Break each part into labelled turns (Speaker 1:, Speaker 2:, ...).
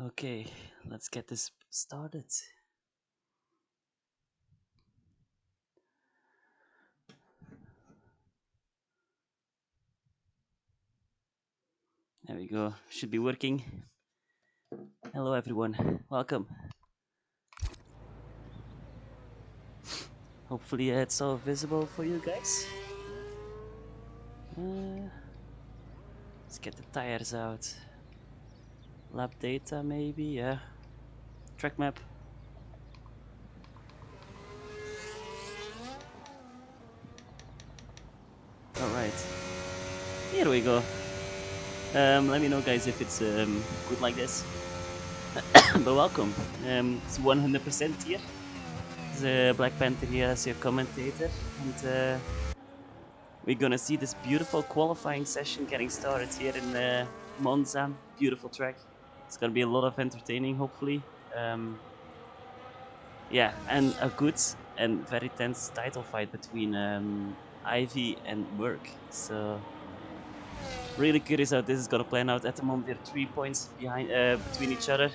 Speaker 1: Okay, let's get this started. There we go. Should be working. Hello, everyone. Welcome. Hopefully, it's all visible for you guys. Let's get the tires out. Lap data, maybe. Yeah. Track map. All right. Here we go. Let me know, guys, if it's good like this. But welcome. It's 100% here. The Black Panther here as your commentator, and we're gonna see this beautiful qualifying session getting started here in Monza. Beautiful track. It's gonna be a lot of entertaining, hopefully. Yeah, and a good and very tense title fight between Ivy and Merck. So really curious how this is gonna plan out. At the moment, they're 3 points behind between each other.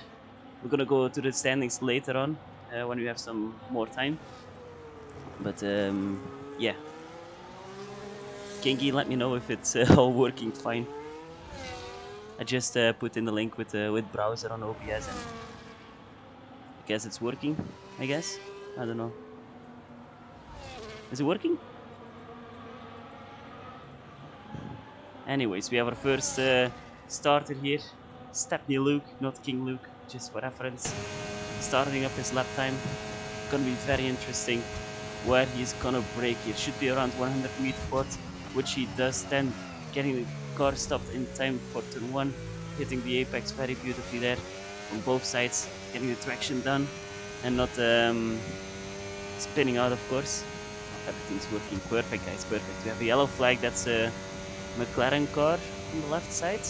Speaker 1: We're gonna go to the standings later on when we have some more time. But yeah. Kingy, let me know if it's all working fine. I just put in the link with browser on OBS, and I guess it's working. I guess, I don't know. Is it working? Anyways, we have our first starter here. Stepney Luke, not King Luke, just for reference. Starting up his lap time. Gonna be very interesting where he's gonna break. It should be around 100 meter port, which he does, then getting the car stopped in time for turn 1, hitting the apex very beautifully there on both sides, getting the traction done and not spinning out, of course. Everything's working perfect, guys, perfect. We have a yellow flag, that's a McLaren car on the left side.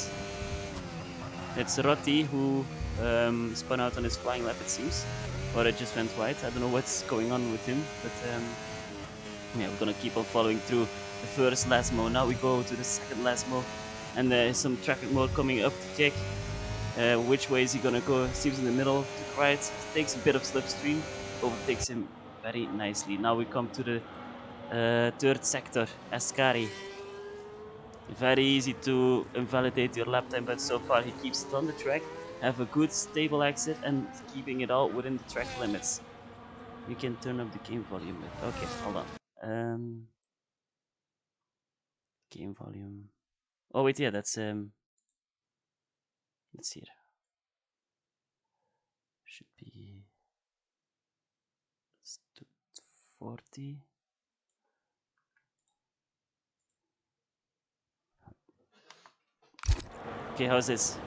Speaker 1: It's Rotti who spun out on his flying lap, it seems. Or it just went wide. I don't know what's going on with him, but yeah, we're gonna keep on following through the first Lasmo. Now we go to the second Lasmo, and there's some traffic more coming up to check. Which way is he gonna go? Seems in the middle, to the right, takes a bit of slipstream, overtakes him very nicely. Now we come to the third sector, Ascari. Very easy to invalidate your lap time, but so far he keeps it on the track. Have a good stable exit and keeping it all within the track limits. You can turn up the game volume. Okay, hold on. Game volume. Oh wait, yeah, that's let's see it. Should be 40. Okay, how's this?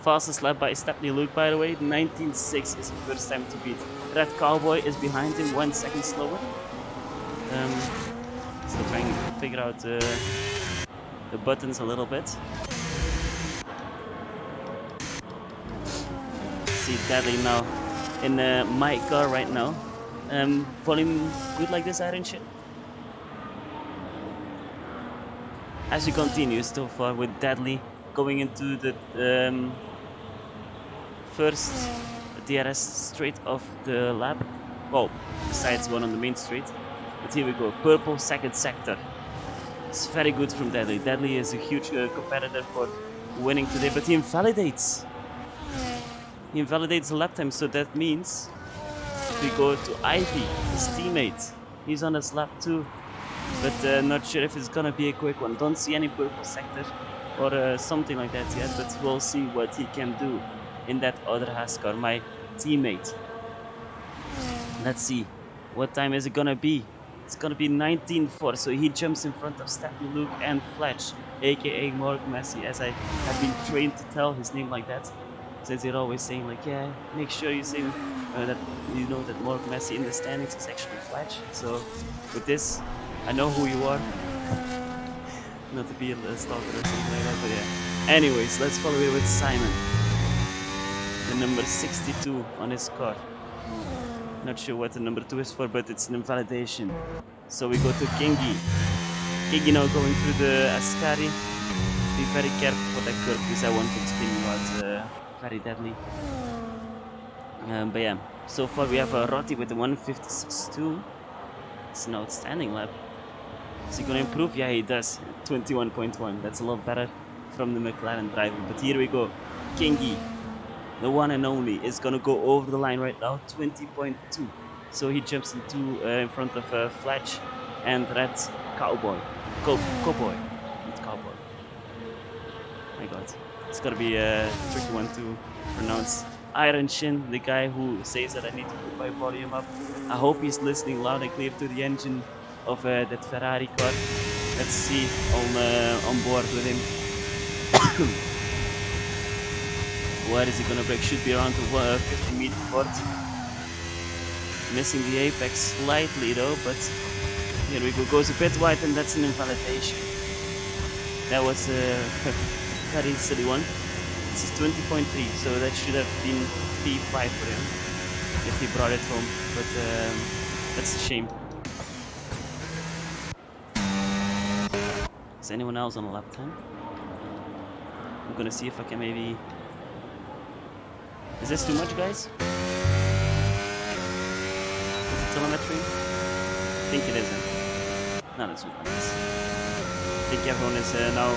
Speaker 1: Fastest lap by Stepney Luke, by the way. 19.6 is the first time to beat. Red Cowboy is behind him, 1 second slower. Still trying to figure out the buttons a little bit. See Deadly now in my car right now. Volume good like this, Iron Shit? As we continue so far with Deadly going into the first DRS straight off the lap. Well, besides one on the main straight. But here we go, purple second sector. It's very good from Deadly. Deadly is a huge competitor for winning today, but he invalidates. He invalidates the lap time, so that means we go to Ivy, his teammate. He's on his lap too, but not sure if it's gonna be a quick one. Don't see any purple sector or something like that yet, but we'll see what he can do in that other Haas car, my teammate. Let's see, what time is it gonna be? It's gonna be 19.4, so he jumps in front of Stepney Luke and Fletch, aka Mark Messi, as I have been trained to tell his name like that. Since they're always saying like, yeah, make sure you say that you know that Mark Messi in the standings is actually Fletch. So with this, I know who you are. Not to be a stalker or something like that, but yeah. Anyways, let's follow it with Simon. The number 62 on his car. Not sure what the number 2 is for, but it's an invalidation. So we go to Kingy. Kingy now going through the Ascari. He very careful for that curve because that one can spin you out very deadly. But yeah, so far we have Rotti with the 156.2. It's an outstanding lap. Is he gonna improve? Yeah, he does. 21.1. That's a lot better from the McLaren driver. But here we go. Kingy, the one and only, is gonna go over the line right now. 20.2. So he jumps into in front of Fletch and Red Cowboy. Cowboy, not Cowboy. My God, it's gonna be a tricky one to pronounce. Iron Shin, the guy who says that I need to put my volume up. I hope he's listening loud and clear to the engine of that Ferrari car. Let's see on board with him. Where is he gonna break? Should be around the 50-meter port. Missing the apex slightly though, but here we go. Goes a bit wide, and that's an invalidation. That was a very silly one. This is 20.3, so that should have been P5 for him if he brought it home. But that's a shame. Is anyone else on a lap time? I'm gonna see if I can maybe. Is this too much, guys? Is it telemetry? I think it isn't. No, that's not nice. I think everyone is now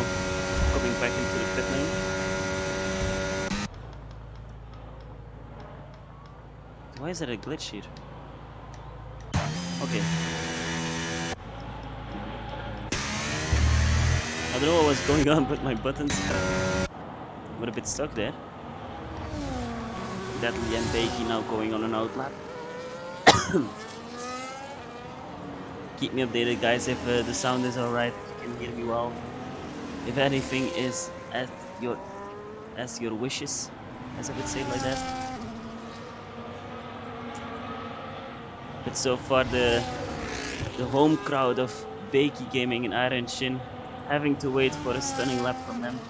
Speaker 1: coming back into the pit lane. Why is there a glitch here? Okay. I don't know what was going on, but my buttons were a bit stuck there. Deadly and Bakey now going on an outlap. Keep me updated, guys, if the sound is alright, if you can hear me well. If anything is as your wishes, as I would say it like that. But so far the home crowd of Bakey Gaming and Iron Shin having to wait for a stunning lap from them.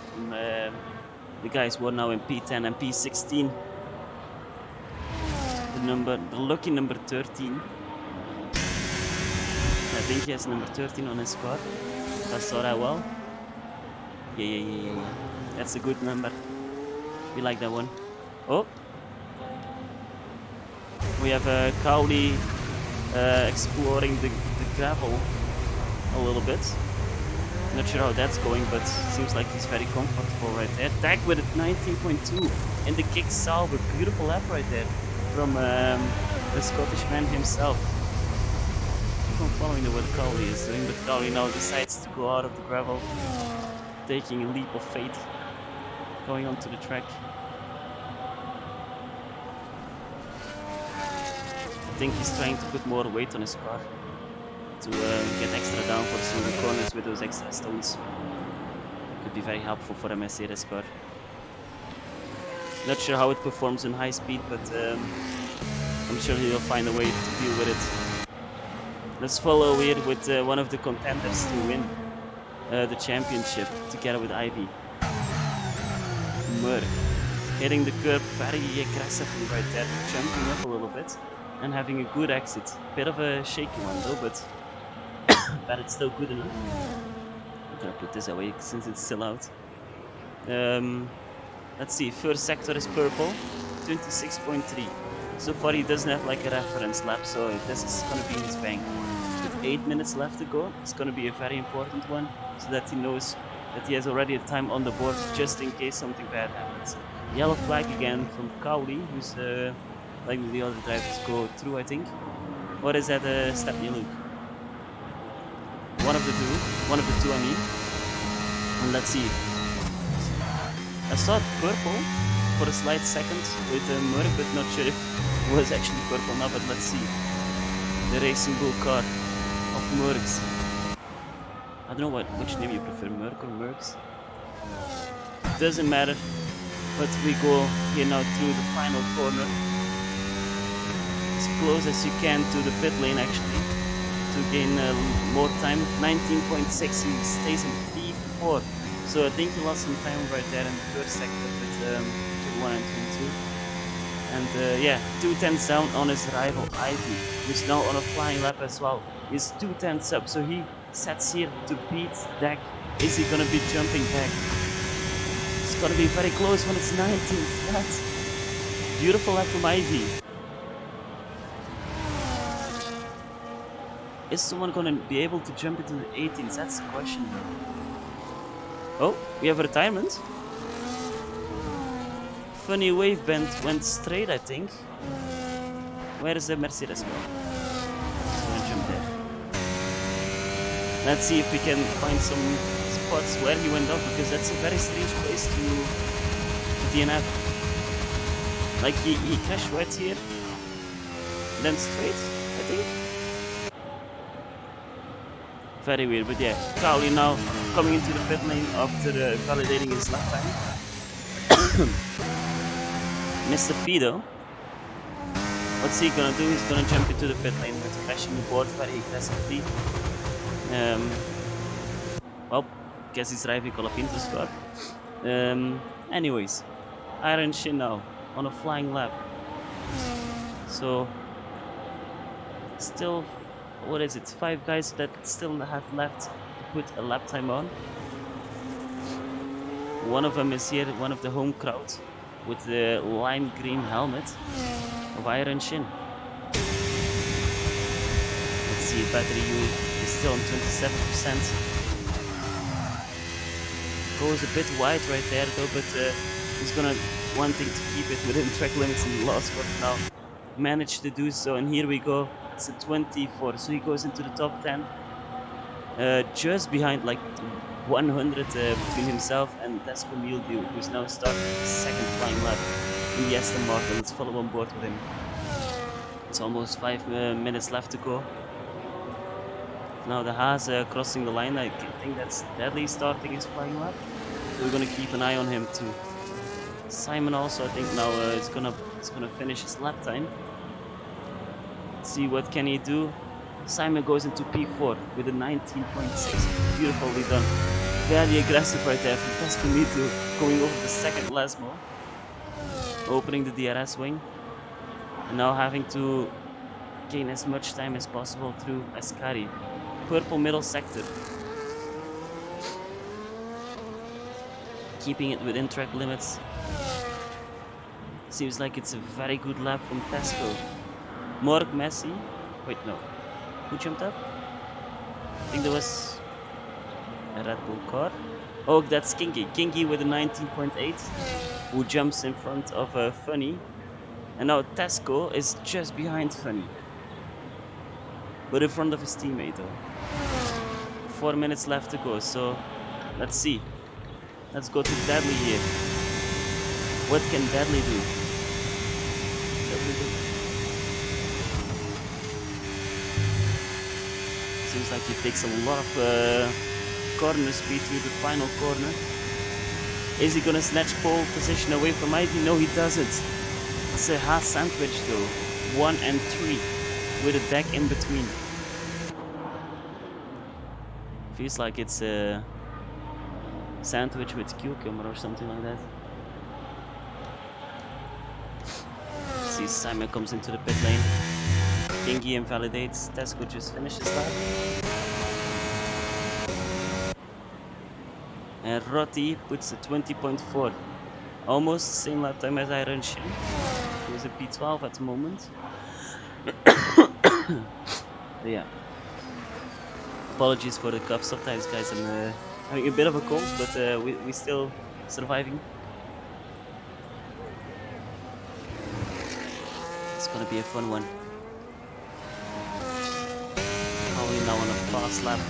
Speaker 1: The guys were now in P10 and P16. The lucky number 13. I think he has number 13 on his car. If I saw that well. Yeah. That's a good number. We like that one. Oh. We have Cowley exploring the gravel a little bit. Not sure how that's going, but seems like he's very comfortable right there. Tag with a 19.2 in the kick salver. Beautiful lap right there from the Scottish man himself. Keep on following what Cowley is doing, but Cowley now decides to go out of the gravel, taking a leap of faith, going onto the track. I think he's trying to put more weight on his car to get extra downforce in the corners with those extra stones. Could be very helpful for a Mercedes car. Not sure how it performs in high speed, but I'm sure he'll find a way to deal with it. Let's follow here with one of the contenders to win the championship together with Ivy. Murk hitting the curb very aggressively right there, jumping up a little bit and having a good exit. Bit of a shaky one though, but it's still good enough. I'm gonna put this away since it's still out. Let's see, first sector is purple, 26.3. So far he doesn't have like a reference lap, so this is gonna be his bank. With 8 minutes left to go, it's gonna be a very important one, so that he knows that he has already a time on the board just in case something bad happens. Yellow flag again from Cowley, who's letting the other drivers go through, I think. What is that, Stepney Luke? One of the two I mean. And let's see. I saw purple for a slight second with Murk, but not sure if it was actually purple now, but let's see. The Racing Bull car of Murk's. I don't know which name you prefer, Murk or Murk's. Doesn't matter, but we go here now through the final corner. As close as you can to the pit lane actually, to gain more time. 19.6, he stays in P4. So I think he lost some time right there in the first sector with 1 and 2. And yeah, 2/10 down on his rival Ivy, who's now on a flying lap as well. He's 2/10 up, so he sets here to beat Dak. Is he gonna be jumping back gonna be very close when it's 19 flat. Beautiful lap from Ivy. Is someone gonna be able to jump into the 18s? That's the question. Oh, we have a retirement. Funny wave bend went straight, I think. Where is the Mercedes go? Just gonna jump there. Let's see if we can find some spots where he went off, because that's a very strange place to DNF. Like he crashed right here, then straight, I think. Very weird, but yeah, Carly now coming into the pit lane after validating his lap time. Mr. P though, what's he gonna do? He's gonna jump into the pit lane with crashing the board very aggressively. Well, guess he's driving Colapinto's car. Anyways, Iron Shin now on a flying lap. So, still, what is it? 5 guys that still have left to put a lap time on. One of them is here, one of the home crowd, with the lime green helmet of Iron Shin. Let's see, battery U is still on 27%. Goes a bit wide right there though, but he's gonna wanting to keep it within track limits in the last quarter now. Managed to do so, and here we go. It's a 24, so he goes into the top 10. Just behind, like 100 between himself and Tesco Mildew, who's now starting his second flying lap in the Aston Martin. Let's follow on board with him. It's almost 5 minutes left to go. Now the Haas crossing the line. I think that's Deadly starting his flying lap, so we're gonna keep an eye on him too. Simon also, I think now is gonna finish his lap time. Let's see what can he do. Simon goes into P4 with a 19.6. Beautifully done. Very aggressive right there from Pascalito, going over the second Lesmo, opening the DRS wing, and now having to gain as much time as possible through Ascari. Purple middle sector. Keeping it within track limits. Seems like it's a very good lap from Tesco. Morg Messi. Wait, no. Who jumped up? I think there was a Red Bull car. Oh, that's Kingy. Kingy with a 19.8, who jumps in front of Funny. And now Tesco is just behind Funny, but in front of his teammate though. 4 minutes left to go, so let's see. Let's go to Deadly here. What can Deadly do? Seems like he takes a lot of corner speed through the final corner. Is he gonna snatch pole position away from Ivy? No, he doesn't. It's a Haas sandwich though. 1 and 3 with a deck in between. Feels like it's a sandwich with cucumber or something like that. See, Simon comes into the pit lane. Kingy invalidates. Tesco just finishes that. And Rotti puts a 20.4. Almost the same lap time as Iron Shin, who's a P12 at the moment. Yeah. Apologies for the cough. Sometimes, guys, I'm having a bit of a cold, but we still surviving. It's gonna be a fun one. Probably now on a fast lap.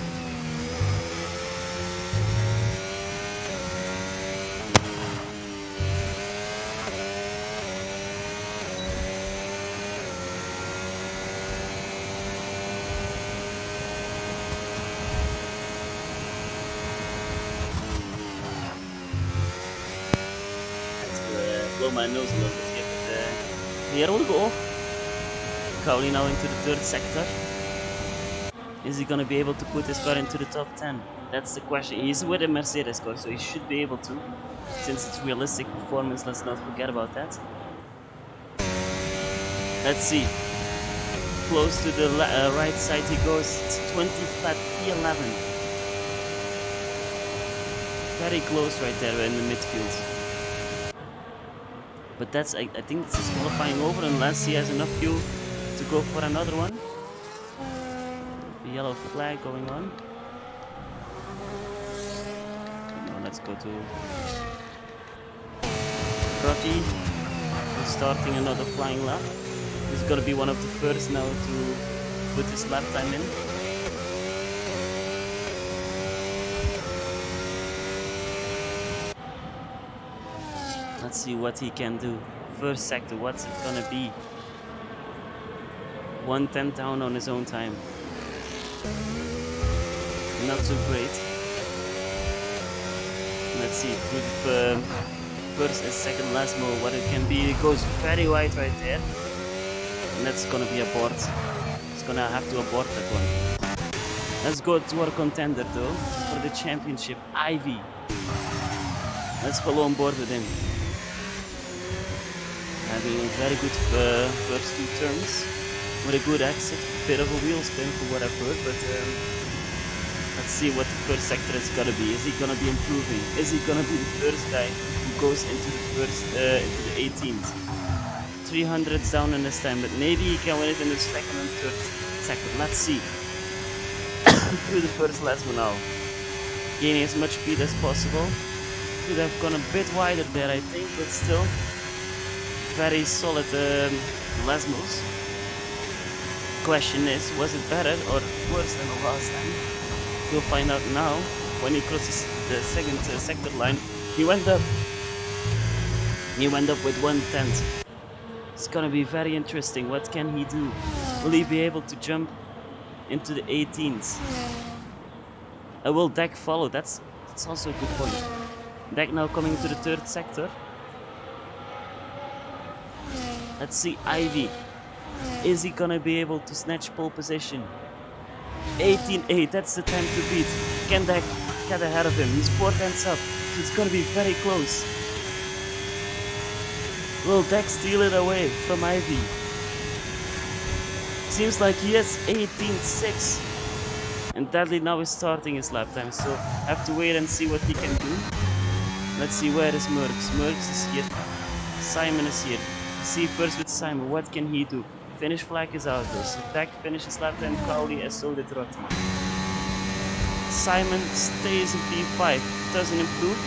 Speaker 1: Blow my nose a little bit here, but here we go. Cowley now into the 3rd sector. Is he gonna be able to put his car into the top 10? That's the question. He's with a Mercedes car, so he should be able to, since it's realistic performance. Let's not forget about that. Let's see. Close to the right side he goes. It's 20 flat P11. Very close right there in the midfield. But that's, I think this is qualifying over unless he has enough fuel to go for another one. The yellow flag going on. Now let's go to Rocky, who's starting another flying lap. He's gonna be one of the first now to put his lap time in. Let's see what he can do. First sector, what's it gonna be? 110 down on his own time. Not so great. Let's see through the first and second last move what it can be. It goes very wide right there. And that's gonna be abort. It's gonna have to abort that one. Let's go to our contender though for the championship, Ivy. Let's follow on board with him. Having a very good first two turns with a good exit, bit of a wheel spin for what I've heard, but let's see what the first sector is gonna be. Is he gonna be improving? Is he gonna be the first guy who goes into the first into the 18th? 300s down in this time, but maybe he can win it in the second and third sector. Let's see. Through the first last one now, gaining as much speed as possible. Could have gone a bit wider there, I think, but still very solid last moves. Question is, was it better or worse than the last time? We'll find out now. When he crosses the second sector line, he went up. He went up with 1/10. It's gonna be very interesting. What can he do? Will he be able to jump into the 18s? Will Deck follow? That's also a good point. Deck now coming to the third sector. Let's see Ivy. Is he gonna be able to snatch pole position? 18.8, that's the time to beat. Can Deck get ahead of him? He's 4/10 up. So it's gonna be very close. Will Deck steal it away from Ivy? Seems like he has 18.6. And Dudley now is starting his lap time, so have to wait and see what he can do. Let's see, where is Merckx? Merckx is here. Simon is here. See first with Simon, what can he do? Finish flag is out though, so Deck finishes lap time Cowley as so did Rotti. Simon stays in P5, doesn't improve.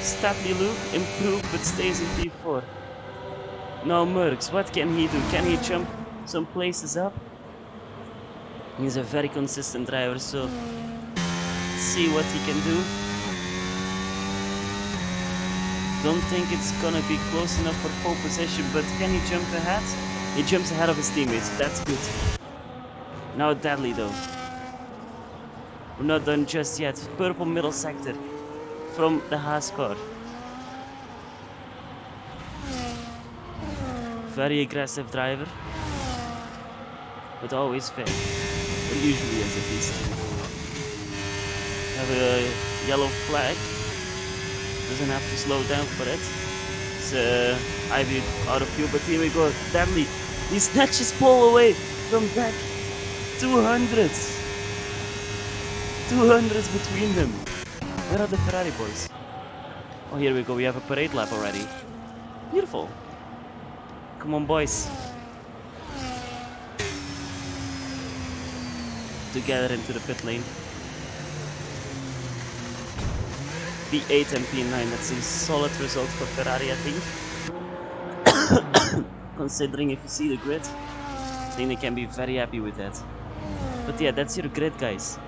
Speaker 1: Stapley Luke improved but stays in P4. Now Merckx, what can he do? Can he jump some places up? He's a very consistent driver, so see what he can do. Don't think it's gonna be close enough for pole position, but can he jump ahead? He jumps ahead of his teammates, that's good. Now Dudley though. We're not done just yet. Purple middle sector from the Haas car. Very aggressive driver, but always fair. Or usually is at least. Have a yellow flag. Doesn't have to slow down for it. It's Ivy out of fuel, but here we go. Dudley, he snatches pole away from Deck. 200s. 200s between them. Where are the Ferrari boys? Oh, here we go. We have a parade lap already. Beautiful. Come on, boys. Together into the pit lane. P8 and P9, that's a solid result for Ferrari, I think. Considering if you see the grid, I think they can be very happy with that. But yeah, that's your grid, guys.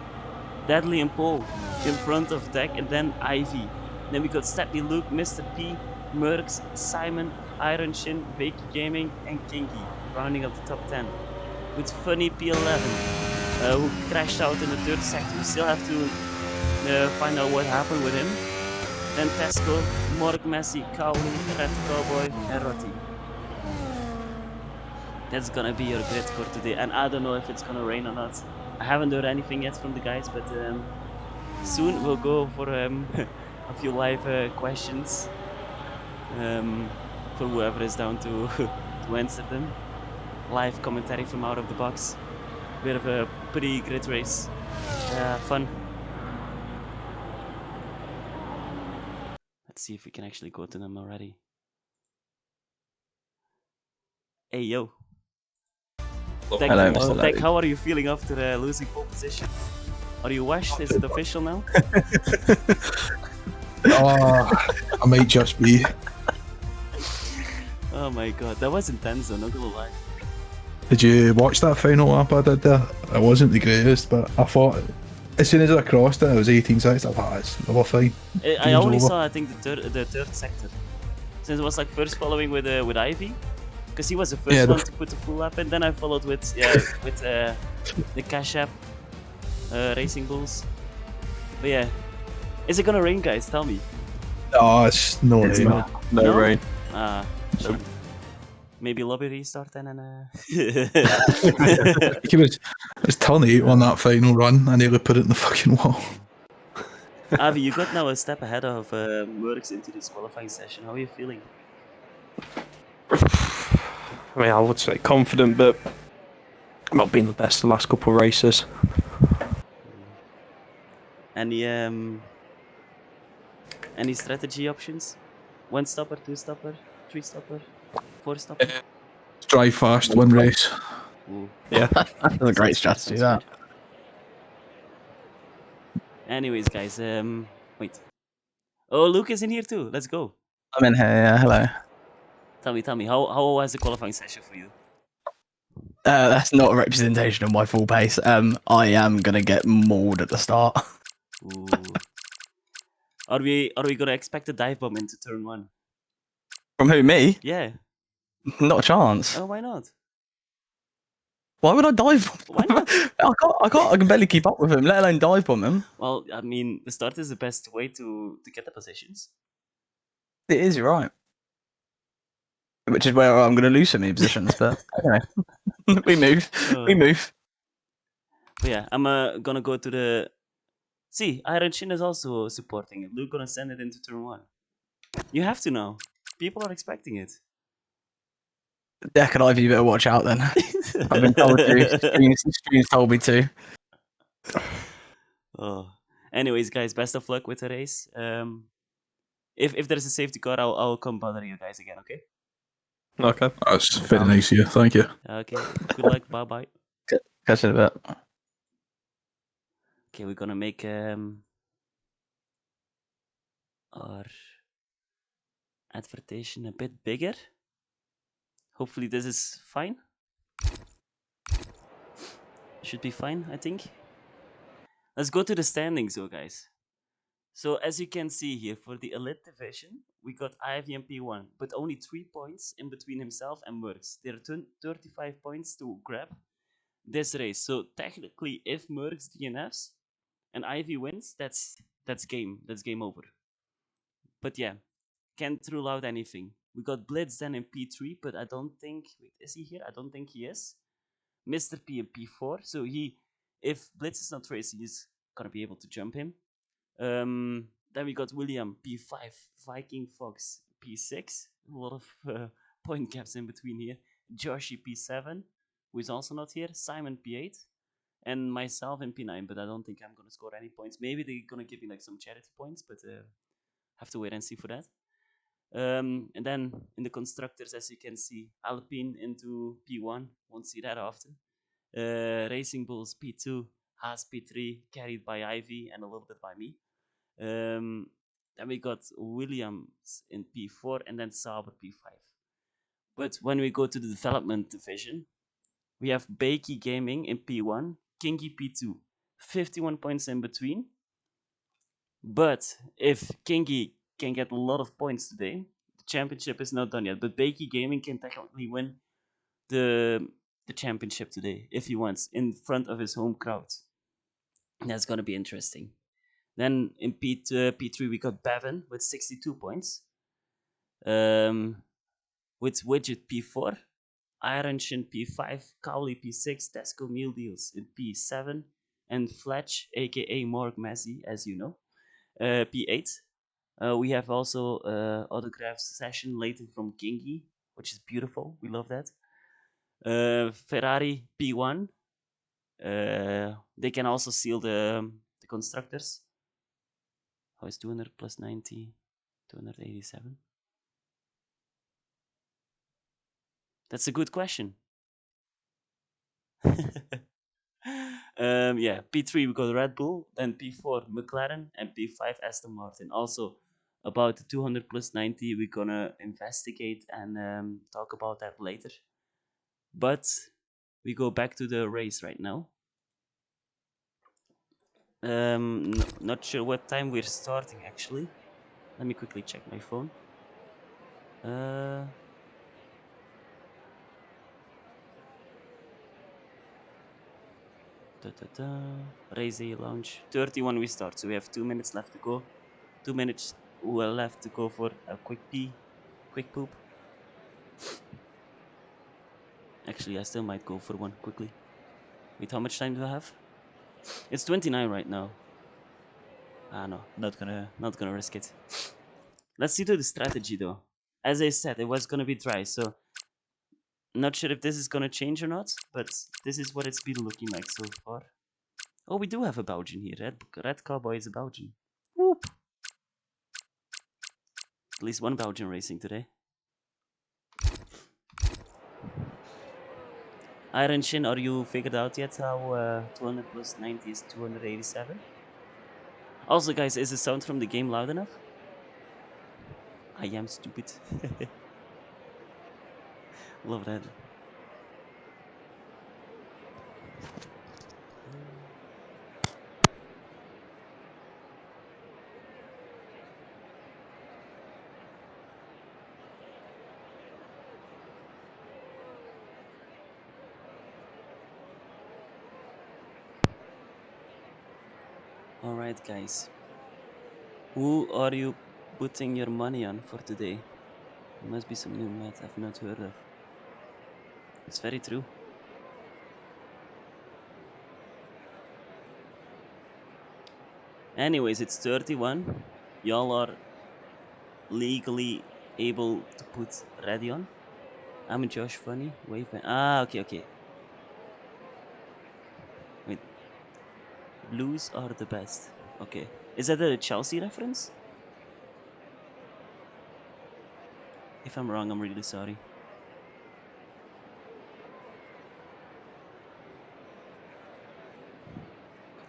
Speaker 1: Dudley and Pole in front of Deck, and then Ivy. Then we got Stapley Luke, Mr. P, Merckx, Simon, Iron Shin, Bakey Gaming, and Kinky, rounding up the top 10. With Funny P11, who crashed out in the third sector. We still have to find out what happened with him. Then Tesco, Morg Messi, Cowley, Red Cowboy, and Rotti. That's gonna be your grid for today, and I don't know if it's gonna rain or not. I haven't heard anything yet from the guys, but soon we'll go for a few live questions for whoever is down to answer them. Live commentary from out of the box. Bit of a pre-grid race. Fun. Let's see if we can actually go to them already. Hey, yo.
Speaker 2: Hello,
Speaker 3: Mr.
Speaker 1: Tech,
Speaker 3: Logan.
Speaker 1: how are you feeling after losing pole position? Are you washed? Is it official now?
Speaker 2: I might just be.
Speaker 1: Oh my god, that was intense though, not gonna lie.
Speaker 2: Did you watch that final lap I did there? It wasn't the greatest, but I thought as soon as I crossed it, it was 18 seconds. I thought, we're fine.
Speaker 1: I
Speaker 2: Game's
Speaker 1: only
Speaker 2: over.
Speaker 1: saw, I think, the third sector. Since it was like first following with Ivy, because he was the first one to put the full lap in. Then I followed with the Cash App Racing Bulls. But yeah, is it gonna rain, guys? Tell me.
Speaker 2: Oh, it's no
Speaker 3: It's
Speaker 2: rain.
Speaker 3: not. No rain.
Speaker 1: Shame. Maybe lobby restart then and
Speaker 2: It was turn 8 on that final run. I nearly put it in the fucking wall.
Speaker 1: Avi, you got now a step ahead of Merckx into this qualifying session. How are you feeling?
Speaker 3: I mean, I would say confident, but not been the best the last couple of races.
Speaker 1: Any strategy options? 1 stopper, 2 stopper, 3 stopper, 4 stopper?
Speaker 2: Drive fast, win race.
Speaker 1: Ooh.
Speaker 3: Yeah.
Speaker 4: That's a great strategy, that.
Speaker 1: Good. Anyways, guys, wait. Oh, Luke is in here too. Let's go.
Speaker 4: I'm in here, yeah, hello.
Speaker 1: Tell me, how was the qualifying session for you?
Speaker 4: That's not a representation of my full pace. I am gonna get mauled at the start.
Speaker 1: Ooh. Are we gonna expect a dive bomb into turn 1?
Speaker 4: From who, me?
Speaker 1: Yeah.
Speaker 4: Not a chance.
Speaker 1: Oh, why not?
Speaker 4: Why would I dive bomb?
Speaker 1: Why not?
Speaker 4: I can barely keep up with him, let alone dive bomb him.
Speaker 1: Well, I mean, the start is the best way to get the positions.
Speaker 4: It is, you're right. Which is where I'm gonna lose so many positions, but anyway. we move. We move.
Speaker 1: But yeah, I'm gonna go to the... See, Iron Shin is also supporting it. Luke gonna send it into turn 1. You have to know. People are expecting it.
Speaker 4: Deck and Ivy, you better watch out then. I've been told to. Streams told me to.
Speaker 1: Oh. Anyways, guys, best of luck with the race. If there's a safety car, I'll come bother you guys again, okay?
Speaker 3: Okay.
Speaker 2: That's very nice of you. Thank you.
Speaker 1: Okay. Good luck. Bye-bye.
Speaker 4: Catch you in a bit.
Speaker 1: Okay, we're gonna make our advertisement a bit bigger. Hopefully this is fine. Should be fine, I think. Let's go to the standings, though, guys. So as you can see here, for the Elite Division, we got IVM P1, but only 3 points in between himself and Merckx. There are 35 points to grab this race. So technically, if Merckx DNFs and Ivy wins, that's game. That's game over. But yeah, can't rule out anything. We got Blitz then in P3, but I don't think... Wait, is he here? I don't think he is. Mr. P in P4, so if Blitz is not racing, he's gonna be able to jump him. Then we got William P5, Viking Fox P6. A lot of point gaps in between here. Joshi P7, who is also not here. Simon P8, and myself in P9. But I don't think I'm gonna score any points. Maybe they're gonna give me like some charity points, but have to wait and see for that. And then in the constructors, as you can see, Alpine into P1. Won't see that often. Racing Bulls P2, Haas P3, carried by Ivy and a little bit by me. Then we got Williams in P4 and then Sauber P5. But when we go to the development division, we have Bakey Gaming in P1, Kingy P2, 51 points in between. But if Kingy can get a lot of points today, the championship is not done yet. But Bakey Gaming can technically win the championship today if he wants in front of his home crowd. That's gonna be interesting. Then in P3 we got Bevan with 62 points. With Widget P4, Iron Shin P5, Cowley P6, Tesco Meal Deals in P7, and Fletch, aka Morg Messi, as you know, P8. We have also autograph session later from Kingy, which is beautiful. We love that. Ferrari P1. They can also seal the constructors. How is 200 plus 90? 287. That's a good question. Yeah, P3 we got Red Bull, then P4 McLaren, and P5 Aston Martin. Also, about the 200 plus 90, we're gonna investigate and talk about that later. But we go back to the race right now. Not sure what time we're starting actually. Let me quickly check my phone. Race A launch 31 we start, so we have 2 minutes left to go. 2 minutes left to go for a quick pee, quick poop. Actually, I still might go for one quickly. Wait, how much time do I have? It's 29 right now. Ah no, not gonna risk it. Let's see the strategy though. As I said, it was gonna be dry, so not sure if this is gonna change or not, but this is what it's been looking like so far. Oh, we do have a Belgian here. Red Cowboy is a Belgian. Whoop! At least one Belgian racing today. Iron Shin, are you figured out yet how 200 plus 90 is 287? Also, guys, is the sound from the game loud enough? I am stupid. Love that. Alright, guys. Who are you putting your money on for today? There must be some new math I've not heard of. It's very true. Anyways, it's 31. Y'all are legally able to put ready on. I'm Josh Funny. Wave. Ah, okay. Wait. Blues are the best. Okay. Is that a Chelsea reference? If I'm wrong, I'm really sorry.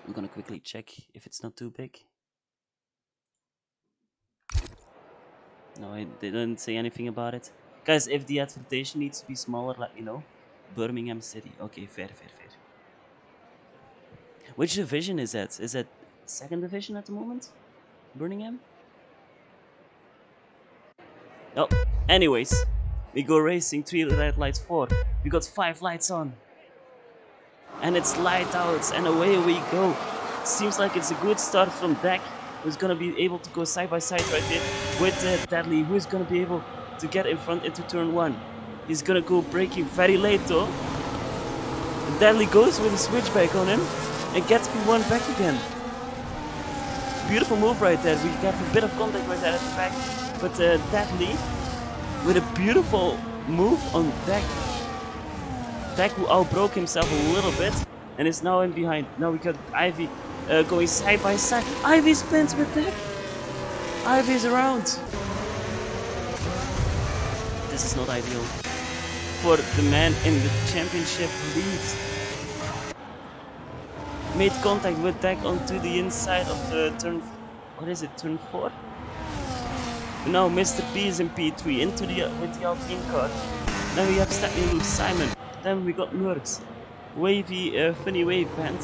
Speaker 1: I'm gonna quickly check if it's not too big. No, they didn't say anything about it. Guys, if the advertisement needs to be smaller, let me know. Birmingham City. Okay, fair. Which division is that? Is that second division at the moment? Birmingham? Oh, anyways. We go racing, 3 red lights, 4. We got 5 lights on. And it's light out, and away we go. Seems like it's a good start from Dak, who's gonna be able to go side by side right there with Deadly, who's gonna be able to get in front into turn 1. He's gonna go braking very late though. Deadly goes with a switchback on him and gets P1 back again. Beautiful move right there. We got a bit of contact right there at the back, but Deadly with a beautiful move on Dak. Dak who outbroke himself a little bit and is now in behind. Now we got Ivy going side by side. Ivy spins with Dak. Ivy's around. This is not ideal for the man in the championship lead. Made contact with Dak onto the inside of the turn. What is it? Turn 4. Now Mr. P is in P3 into the with the Alpine car. Then we have Stepney Luke Simon. Then we got Merckx, Wavy, Funny Wave Band,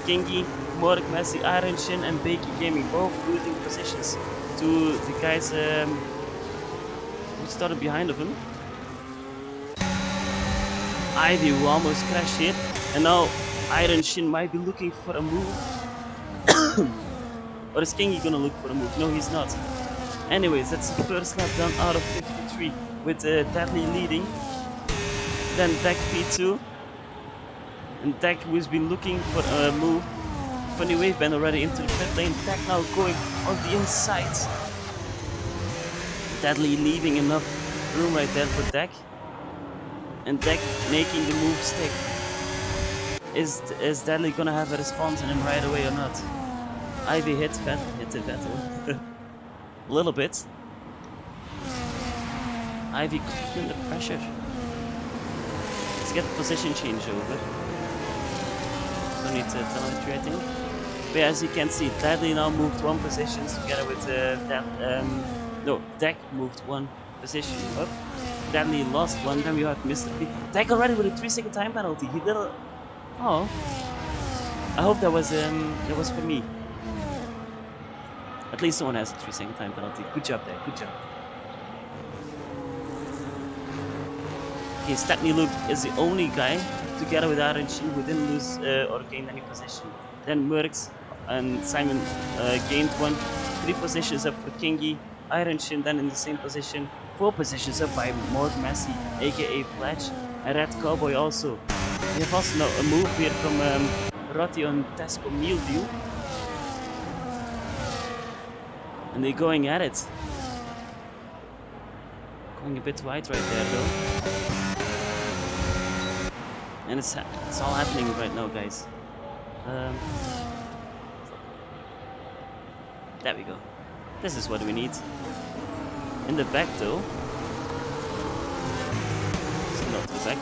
Speaker 1: Kingy, Mork, Messi, Iron Shin, and Bakey Gaming, both losing positions to the guys who started behind of him. Ivy who almost crashed here, and now Iron Shin might be looking for a move. Or is Kingy gonna look for a move? No, he's not. Anyways, that's the first lap done out of 53 with Deadly leading. Then Dak P2. And Dak who's been looking for a move. Funny Wave Band already into the pit lane. Dak now going on the inside. Deadly leaving enough room right there for Dak. And Dak making the move stick. Is Deadly gonna have a response on him right away or not? Ivy hit the Vettel. A little bit. Ivy under pressure. Let's get the position change over. Don't need telemetry, I think. But yeah, as you can see, Deadly now moved 1 position together with Deck moved 1 position up. Deadly lost 1, then we have Mr. P. Deck already with a 3-second time penalty. He did a... Oh. I hope that was for me. At least someone has a 3-second time penalty. Good job there, good job. Okay, Stepney Luke is the only guy, together with Aaron Shin, who didn't lose or gain any position. Then Merckx and Simon gained 1. 3 positions up for Kingy. Iron Shin then in the same position. 4 positions up by Mort Messi, aka Pledge. And Red Cowboy also. We have also now a move here from Rotti on Tesco Mealview. And they're going at it. Going a bit wide right there though. And it's all happening right now, guys. There we go. This is what we need. In the back though. So not to the back.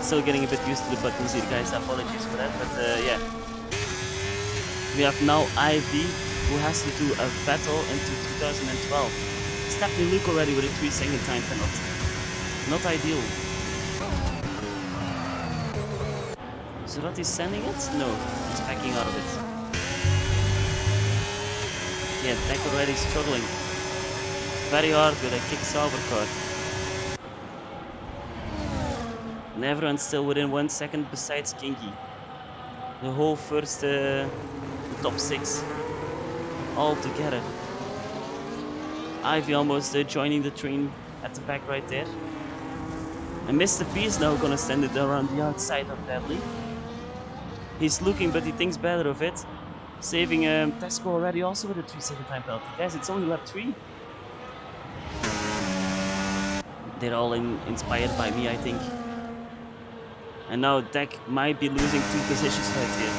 Speaker 1: Still getting a bit used to the buttons here, guys. Apologies for that, but yeah. We have now Ivy, who has to do a battle into 2012. Stepney Luke already with a 3-second time penalty. Not ideal. Is Rotti sending it? No, he's backing out of it. Yeah, Deck already struggling. Very hard with a kick sauber card. And everyone's still within 1 second besides Kingy. The whole first top 6 all together. Ivy almost joining the train at the back right there. And Mr. P is now gonna send it around the outside of Deadly. He's looking, but he thinks better of it. Saving Tesco already also with a 3-second time penalty. Guys, it's only lap 3. They're all inspired by me, I think. And now Deck might be losing 2 positions right here.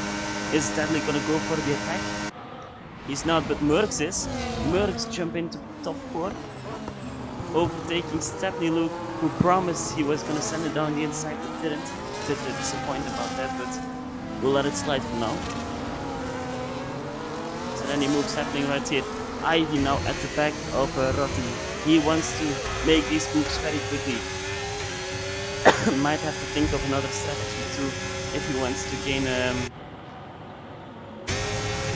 Speaker 1: Is Deadly gonna go for the attack? He's not, but Merckx is. Merckx jump into top 4. Overtaking Stepney Luke, who promised he was gonna send it down the inside, but didn't. Bit disappointed about that, but we'll let it slide for now. So any moves happening right here. Ivy now at the back of Rotti. He wants to make these moves very quickly. Might have to think of another strategy too if he wants to gain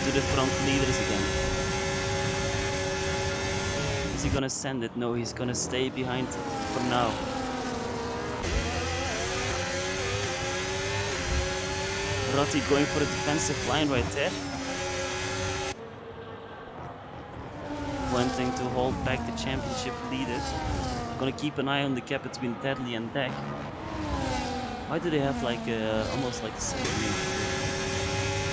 Speaker 1: to the front leaders again. Is he gonna send it? No, he's gonna stay behind for now. Rotti going for a defensive line right there. Wanting to hold back the championship leader. Gonna keep an eye on the gap between Deadly and Deck. Why do they have like almost like the same name?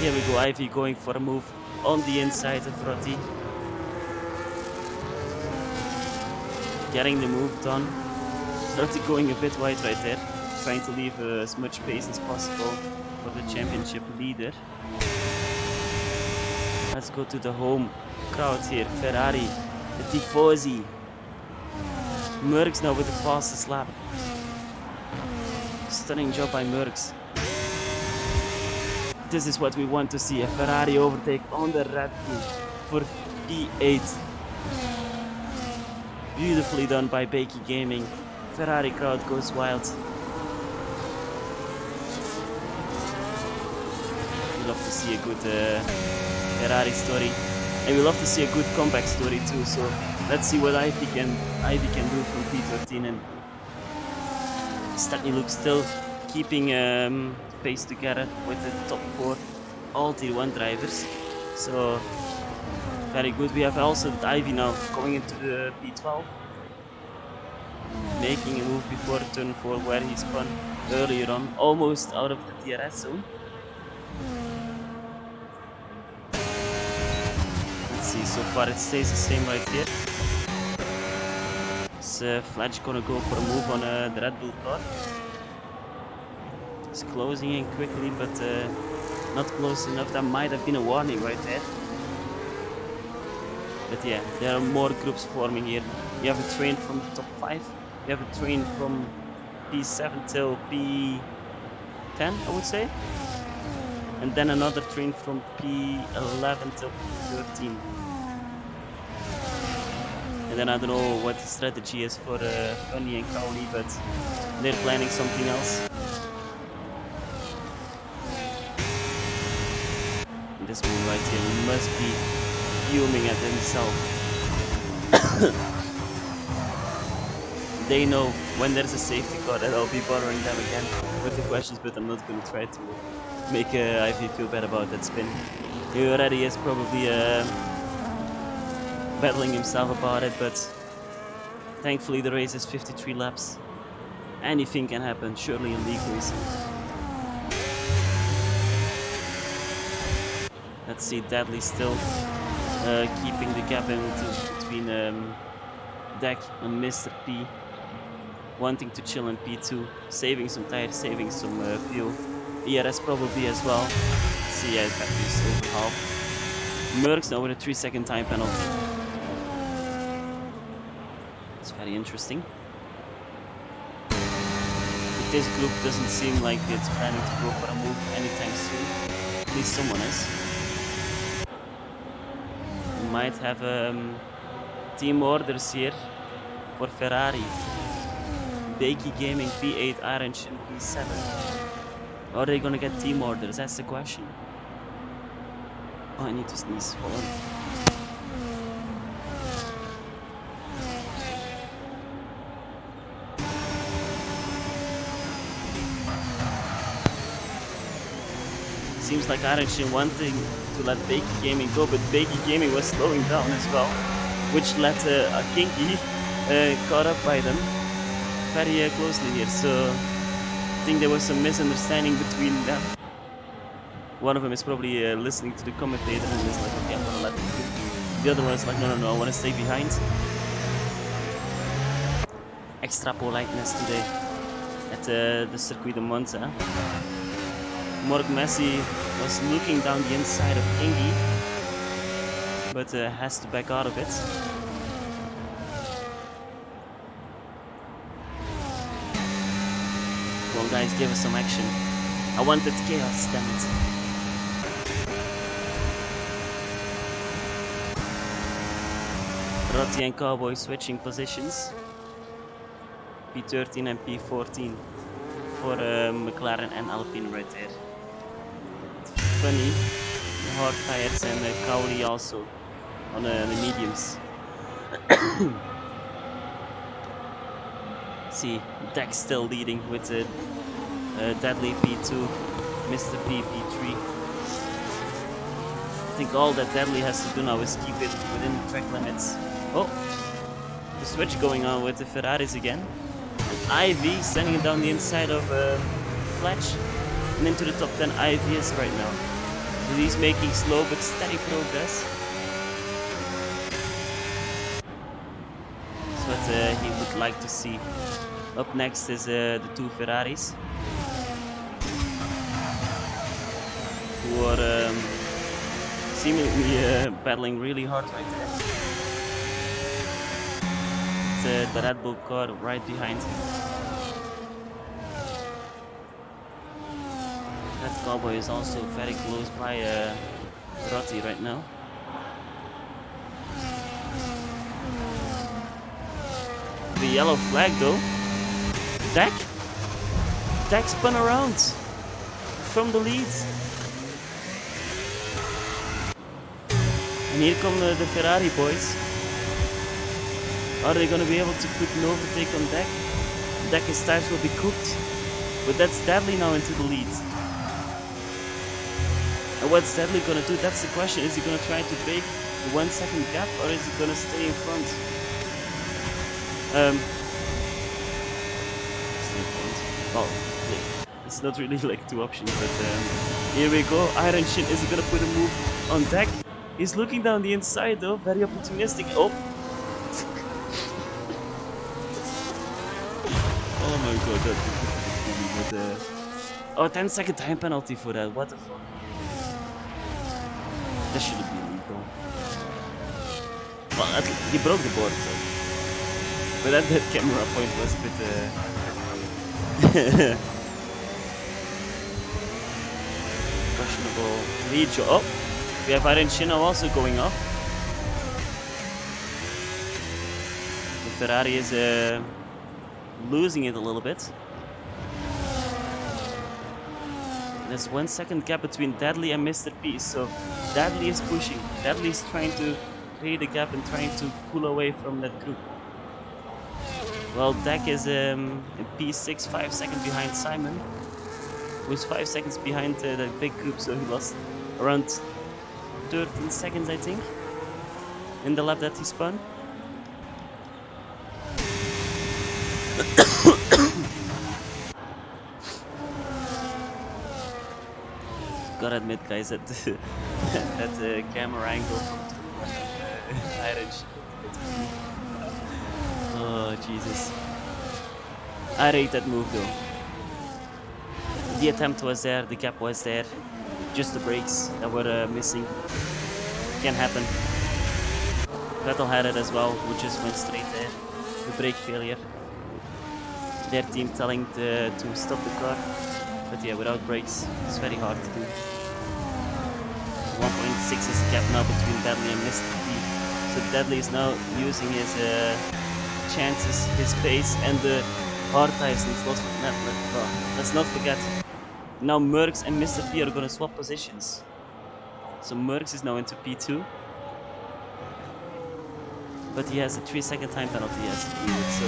Speaker 1: Here we go, Ivy going for a move on the inside of Rotti. Getting the move done. Rotti going a bit wide right there. Trying to leave as much space as possible for the championship leader. Let's go to the home crowd here. Ferrari, the Tifosi. Merckx now with the fastest lap. Stunning job by Merckx. This is what we want to see, a Ferrari overtake on the Red Bull for P8. Beautifully done by Bakey Gaming. Ferrari crowd goes wild. We love to see a good Ferrari story. And we love to see a good comeback story too, so let's see what Ivy can do from P13. And Stepney Luke still keeping pace together with the top 4 all Tier 1 drivers. So very good. We have also Ivy now going into the P12. Making a move before turn 4 where he spun earlier on, almost out of the DRS zone. Let's see, so far it stays the same right here. Is Fletch gonna go for a move on the Red Bull car? He's closing in quickly, but not close enough. That might have been a warning right there. But yeah, there are more groups forming here. You have a train from the top 5. You have a train from P7 till P10, I would say. And then another train from P11 till P13. And then I don't know what the strategy is for Hundy and Cowley, but they're planning something else. And this one right here must be fuming at himself. They know when there's a safety car that I'll be bothering them again with the questions, but I'm not going to try to make Ivy feel bad about that spin. He already is probably battling himself about it, but thankfully the race is 53 laps. Anything can happen, surely in league racing. Let's see, Deadly still keeping the gap in between Deck and Mr. P. Wanting to chill in P2, saving some tires, saving some fuel. ERS probably as well. See, yeah, battery's over half. Merckx now with a 3-second time penalty. It's very interesting. But this group doesn't seem like it's planning to go for a move anytime soon. At least someone is. We might have team orders here for Ferrari. Bakey Gaming P8, Iron Shin P7. Are they gonna get team orders? That's the question. Oh, I need to sneeze. Hold on. Seems like Iron Shin wanting to let Bakey Gaming go, but Bakey Gaming was slowing down as well, which led a Kinky caught up by them very closely here, so I think there was some misunderstanding between them. One of them is probably listening to the commentator and is like, okay, I'm gonna let him through. The other one is like, no, I wanna stay behind. Extra politeness today at the Circuit de Monza. Mark Messi was looking down the inside of Kingy, but has to back out of it. Come on guys, give us some action. I wanted chaos, damn it. Rotti and Cowboy switching positions. P13 and P14 for McLaren and Alpine right there. Funny, the hard tires and Cowley also on the mediums. See, Deck still leading with Deadly P2, Mr. P P3. I think all that Deadly has to do now is keep it within the track limits. Oh, the switch going on with the Ferraris again. And IV sending it down the inside of Fletch and into the top 10 IV is right now. So he's making slow but steady progress. That's what he would like to see. Up next is the two Ferraris, who are seemingly battling really hard right there. It's the Red Bull car right behind him. That Cowboy is also very close by Rotti right now. The yellow flag though. Deck spun around from the lead. And here come the Ferrari boys. Are they gonna be able to put an overtake on Deck? Deck's tires will be cooked. But that's Deadly now into the lead. And what's Deadly gonna do? That's the question. Is he gonna try to break the 1 second gap or is he gonna stay in front? Well, it's not really like two options, but here we go. Iron Shin is gonna put a move on Deck. He's looking down the inside though, very opportunistic. Oh! Oh my god, that oh, 10-second time penalty for that. What the fuck? That shouldn't be illegal. Well, he broke the board, so. But that camera point was a bit. Questionable lead. Oh, we have Argentina also going off. The Ferrari is losing it a little bit. There's 1 second gap between Deadly and Mr. P. So Deadly is pushing. Deadly is trying to create a gap and trying to pull away from that group. Well, Dak is in P6, 5 seconds behind Simon, who's 5 seconds behind the big group, so he lost around 13 seconds, I think, in the lap that he spun. Gotta admit, guys, that that camera angle from Irish. Oh, Jesus. I rate that move, though. The attempt was there, the gap was there. Just the brakes that were missing. Can happen. Vettel had it as well, which just went straight there. The brake failure. Their team telling to stop the car. But yeah, without brakes, it's very hard to do. 1.6 is the gap now between Deadly and Mr. P. So Deadly is now using his chances, his pace, and the hard tires. Let's not forget. Now Merckx and Mr. P are gonna swap positions. So Merckx is now into P2. But he has a 3-second time penalty, yes, so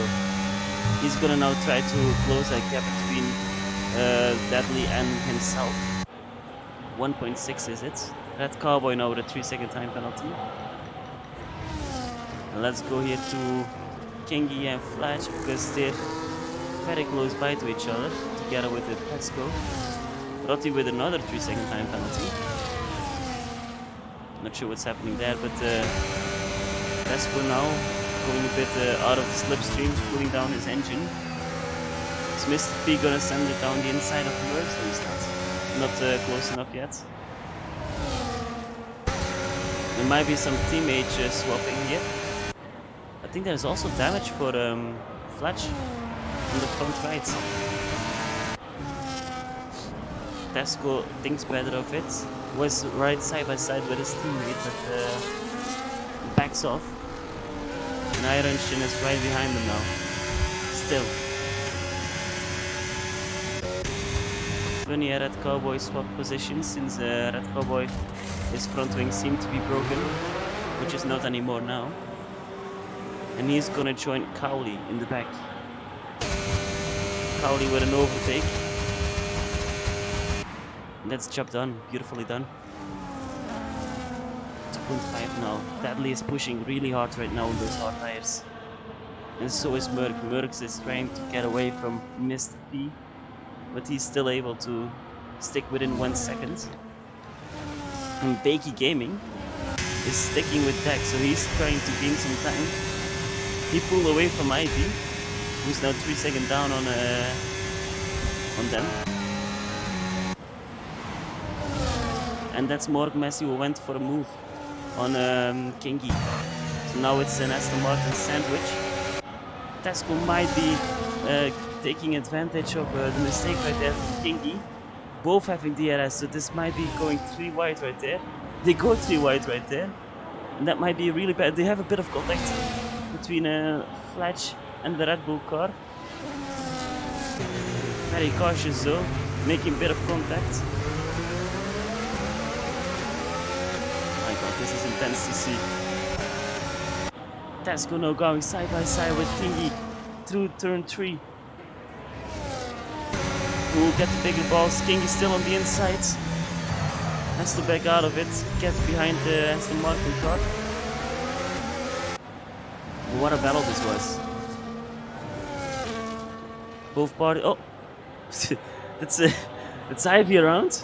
Speaker 1: he's gonna now try to close that gap between Deadly and himself. 1.6 is it. Red Cowboy now with a 3-second time penalty. And let's go here to Kingy and Flash because they're very close by to each other, together with the Pesco. Rotti with another 3-second time penalty. Not sure what's happening there, but Pesco now going a bit out of the slipstream, cooling down his engine. Is Mr. P gonna send it down the inside of the Merckx? No, he's not close enough yet. There might be some teammate swapping here. I think there's also damage for Fletch on the front right. Tesco thinks better of it. Was right side by side with his teammate, but backs off. And Ironshin is right behind him now. Still. Funny, Red Cowboy swap positions since Red Cowboy, his front wing seemed to be broken, which is not anymore now. And he's gonna join Cowley in the back. Cowley with an overtake. And that's job done, beautifully done. 2.5 now. Deadly is pushing really hard right now on those hard tires. And so is Merckx. Merckx is trying to get away from Mr. P, but he's still able to stick within 1 second. And Bakey Gaming is sticking with Dak, so he's trying to gain some time. He pulled away from Ivy, who's now 3 seconds down on them. And that's Morg Messi who went for a move on Kingy. So now it's an Aston Martin sandwich. Tesco might be taking advantage of the mistake right there from Kingy. Both having DRS, so this might be going 3 wide right there. They go 3 wide right there. And that might be really bad. They have a bit of contact between Fletch and the Red Bull car. Very cautious though, making a bit of contact. My god, this is intense to see. Tesco now going side by side with Kingy through turn 3. Who will get the bigger balls? Kingy still on the inside. Has to back out of it, get behind the Aston Martin car. What a battle this was. Both parties. Oh! It's Ivy around.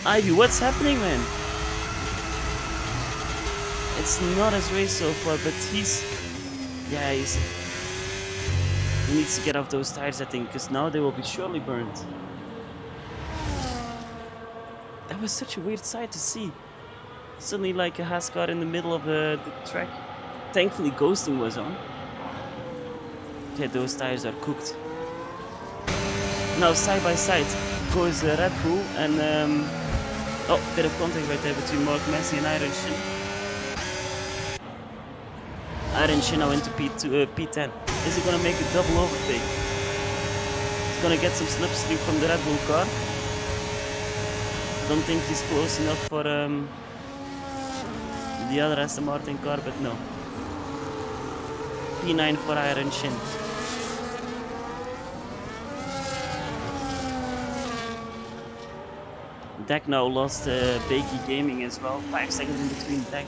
Speaker 1: Ivy, what's happening, man? It's not his race so far, but he needs to get off those tires, I think, because now they will be surely burned. That was such a weird sight to see. Suddenly, like a Haas car in the middle of the track. Thankfully, ghosting was on. Okay, those tires are cooked. Now side by side goes Red Bull and oh, bit of contact right there between Mark Messi and Iron Shin. Iron Shin now into P10. Is he gonna make a double overtake? He's gonna get some slipstream from the Red Bull car. Don't think he's close enough for the other Aston Martin car, but no. P9 for Iron Shin. Dak now lost Bakey Gaming as well. 5 seconds in between Dak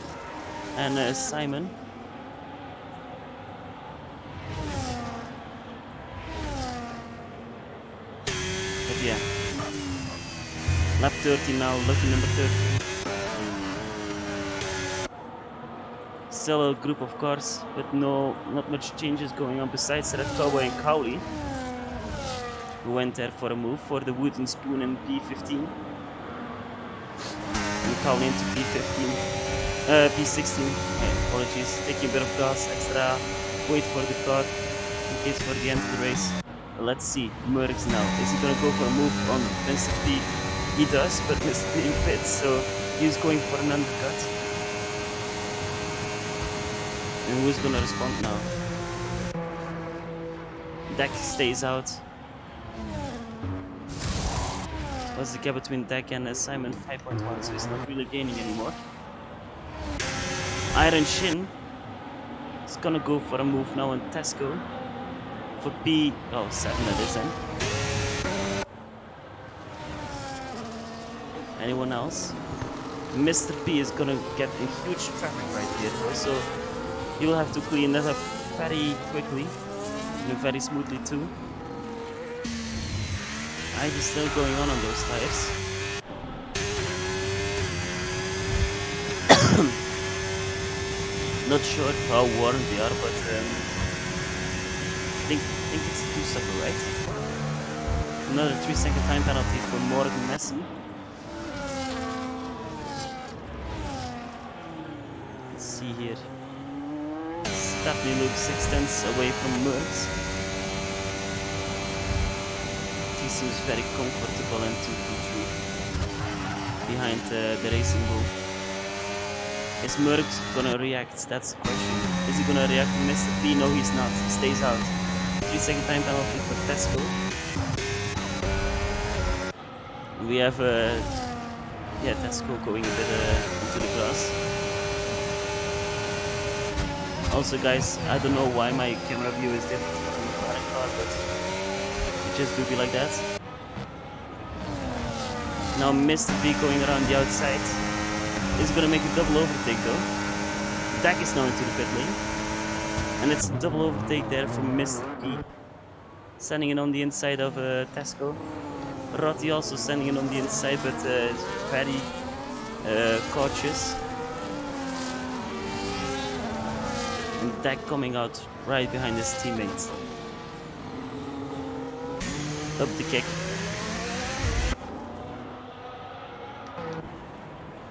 Speaker 1: and Simon. But yeah. Lap 30 now, lucky number 30. Still a group of cars, but not much changes going on besides Red Cowboy and Cowley, who went there for a move for the wooden spoon in P15. And Cowley into P16. Okay, apologies, taking a bit of gas, extra weight for the car in case for the end of the race. But let's see, Merckx now. Is he gonna go for a move on Mr. P? He does, but Mr. P fits, so he's going for an undercut. And who's gonna respond now? Dak stays out. What's the gap between Dak and Simon? 5.1, so he's not really gaining anymore. Iron Shin is gonna go for a move now on Tesco for P7 that is then. Anyone else? Mr. P is gonna get in huge traffic right here. Also, he will have to clean that up very quickly and very smoothly too. Ice is still going on those tires. Not sure how worn they are, but I think it's 2 seconds, right? Another 3-second time penalty for Morgan Messi. Let's see here. Stepney looks 6/10 away from Merckx. He seems very comfortable and 2-2 behind the Racing Bull. Is Merckx gonna react? That's the question. Is he gonna react to Mr. P? No, he's not. He stays out. 3-second time penalty for Tesco. We have Tesco going a bit into the grass. Also, guys, I don't know why my camera view is different from the current car, but it just do be like that. Now Mr. P going around the outside. Is gonna make a double overtake though. Dak is now into the pit lane. And it's a double overtake there from Mr. P. Sending it on the inside of Tesco. Rotti also sending it on the inside, but is very cautious. And Dak coming out right behind his teammates. Up the kick.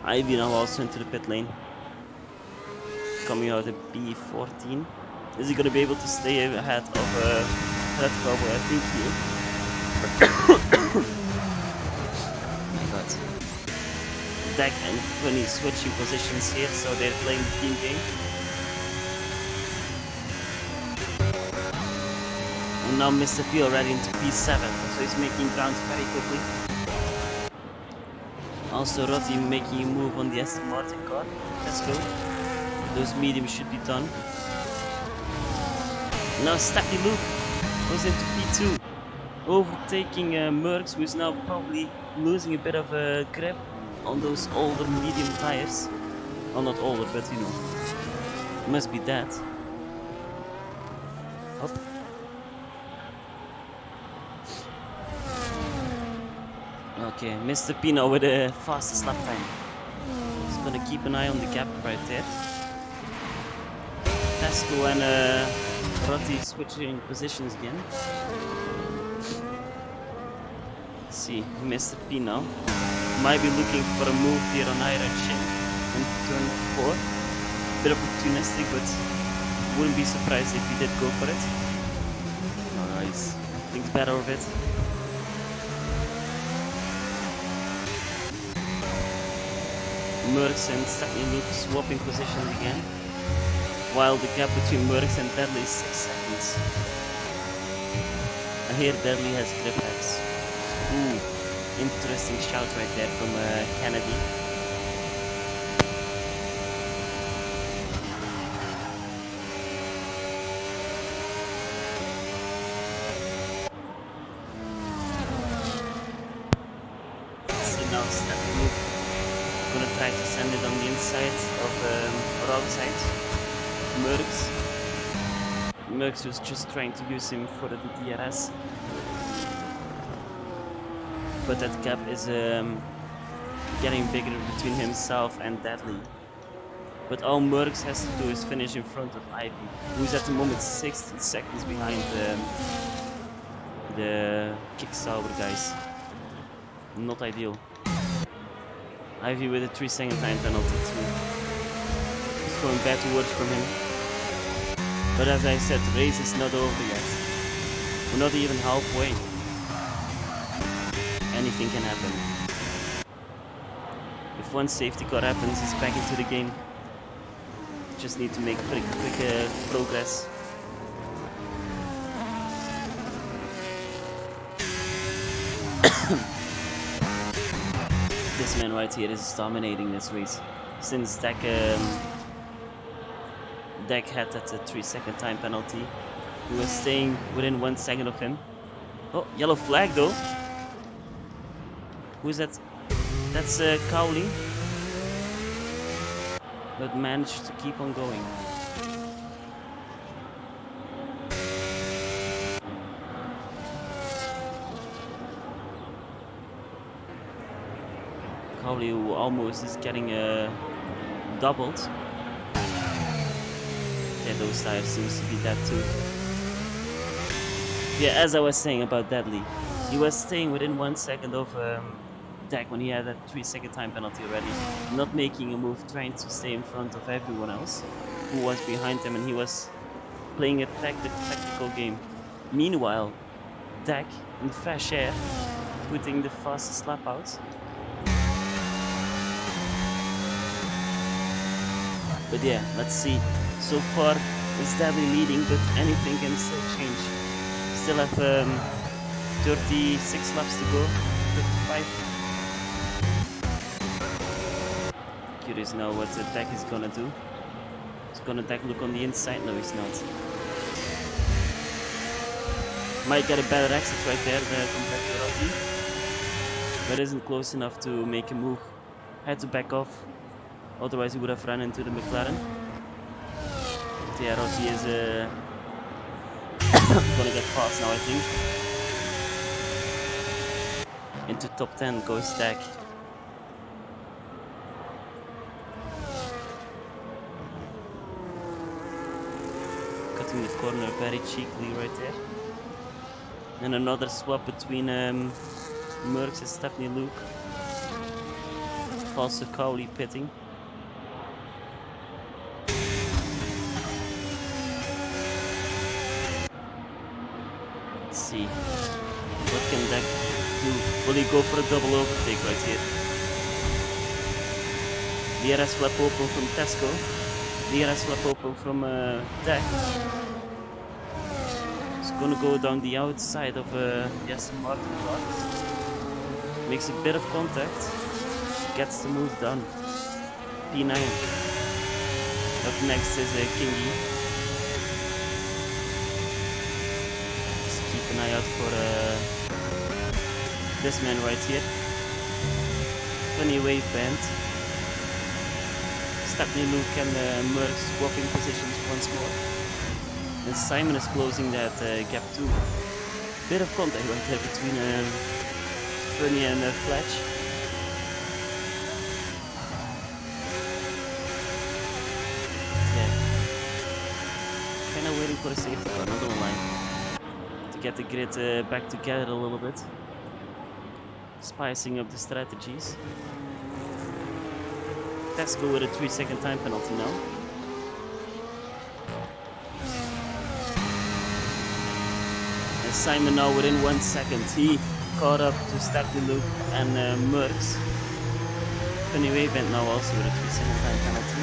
Speaker 1: Ivy now also into the pit lane. Coming out at B14. Is he going to be able to stay ahead of Red Cowboy? I think he is. My god. Dak and Hundy switching positions here, so they're playing the team game. And now Mr. P already into P7, so he's making ground very quickly. Also Rotti making a move on the Aston Martin car. Let's go. Those mediums should be done. Now Stacky Luke goes into P2. Overtaking Merckx, who is now probably losing a bit of grip on those older medium tires. Well, not older, but you know. Must be that. Up. Okay, Mr. Pino with the fastest lap time. He's gonna keep an eye on the gap right there. Tesco and Rotti switching positions again. Let's see, Mr. Pino might be looking for a move here on Iron Shin in turn 4. Bit opportunistic, but wouldn't be surprised if he did go for it. thinks better of it. Merckx and Stepney Luke swapping positions again, while the gap between Merckx and Deadly is 6 seconds. And here Deadly has grip hacks. Ooh, interesting shout right there from Kennedy. Now Stepney Luke gonna try to send it on the inside of or outside Merckx. Merckx was just trying to use him for the DRS, but that gap is getting bigger between himself and Deadly. But all Merckx has to do is finish in front of Ivy, who's at the moment 16 seconds behind the Kick Sauber guys. Not ideal. Ivy with a 3-second time penalty too. It's going bad words from him. But as I said, the race is not over yet. We're not even halfway. Anything can happen. If one safety car happens, it's back into the game. Just need to make quick progress. This man right here is dominating this race. Since Deck had that 3-second time penalty, he was staying within 1 second of him. Oh, yellow flag though. Who's that? That's Cowley. But managed to keep on going. Cowley, who almost is getting doubled. Yeah, those tires seems to be dead too. Yeah, as I was saying about Deadly, he was staying within 1 second of Deck when he had that 3-second time penalty already. Not making a move, trying to stay in front of everyone else who was behind him, and he was playing a tactical game. Meanwhile, Deck in fresh air, putting the fastest lap out. But yeah, let's see. So far, it's Deadly leading, but anything can still change. Still have 36 laps to go, 55. Curious now what the Deck is gonna do. He's gonna Deck look on the inside? No, he's not. Might get a better exit right there compared to Roddy, but isn't close enough to make a move. Had to back off. Otherwise he would have run into the McLaren. But yeah, Rossi is gonna get past now, I think. Into top 10 goes Deck. Cutting the corner very cheekily right there. And another swap between Merckx and Stepney Luke. Also Cowley pitting. See what can Deck do. Will he go for a double overtake right here? DRS flap open from Tesco. DRS flap open from Deck. He's gonna go down the outside of the Aston Martin car. Makes a bit of contact. Gets the move done. P9. Up next is Kingy. Keep an eye out for this man right here. Funny wave band. Stepney Luke and Merckx swapping positions once more. And Simon is closing that gap too. Bit of contact right there between Funny and Fletch. Yeah. Kinda waiting for a safety car, not gonna lie. Get the grid back together a little bit, spicing up the strategies. Tesco with a 3-second time penalty now. Simon now within 1 second. He caught up to Stepney Luke and Merckx. Funny Wave went now also with a 3-second time penalty.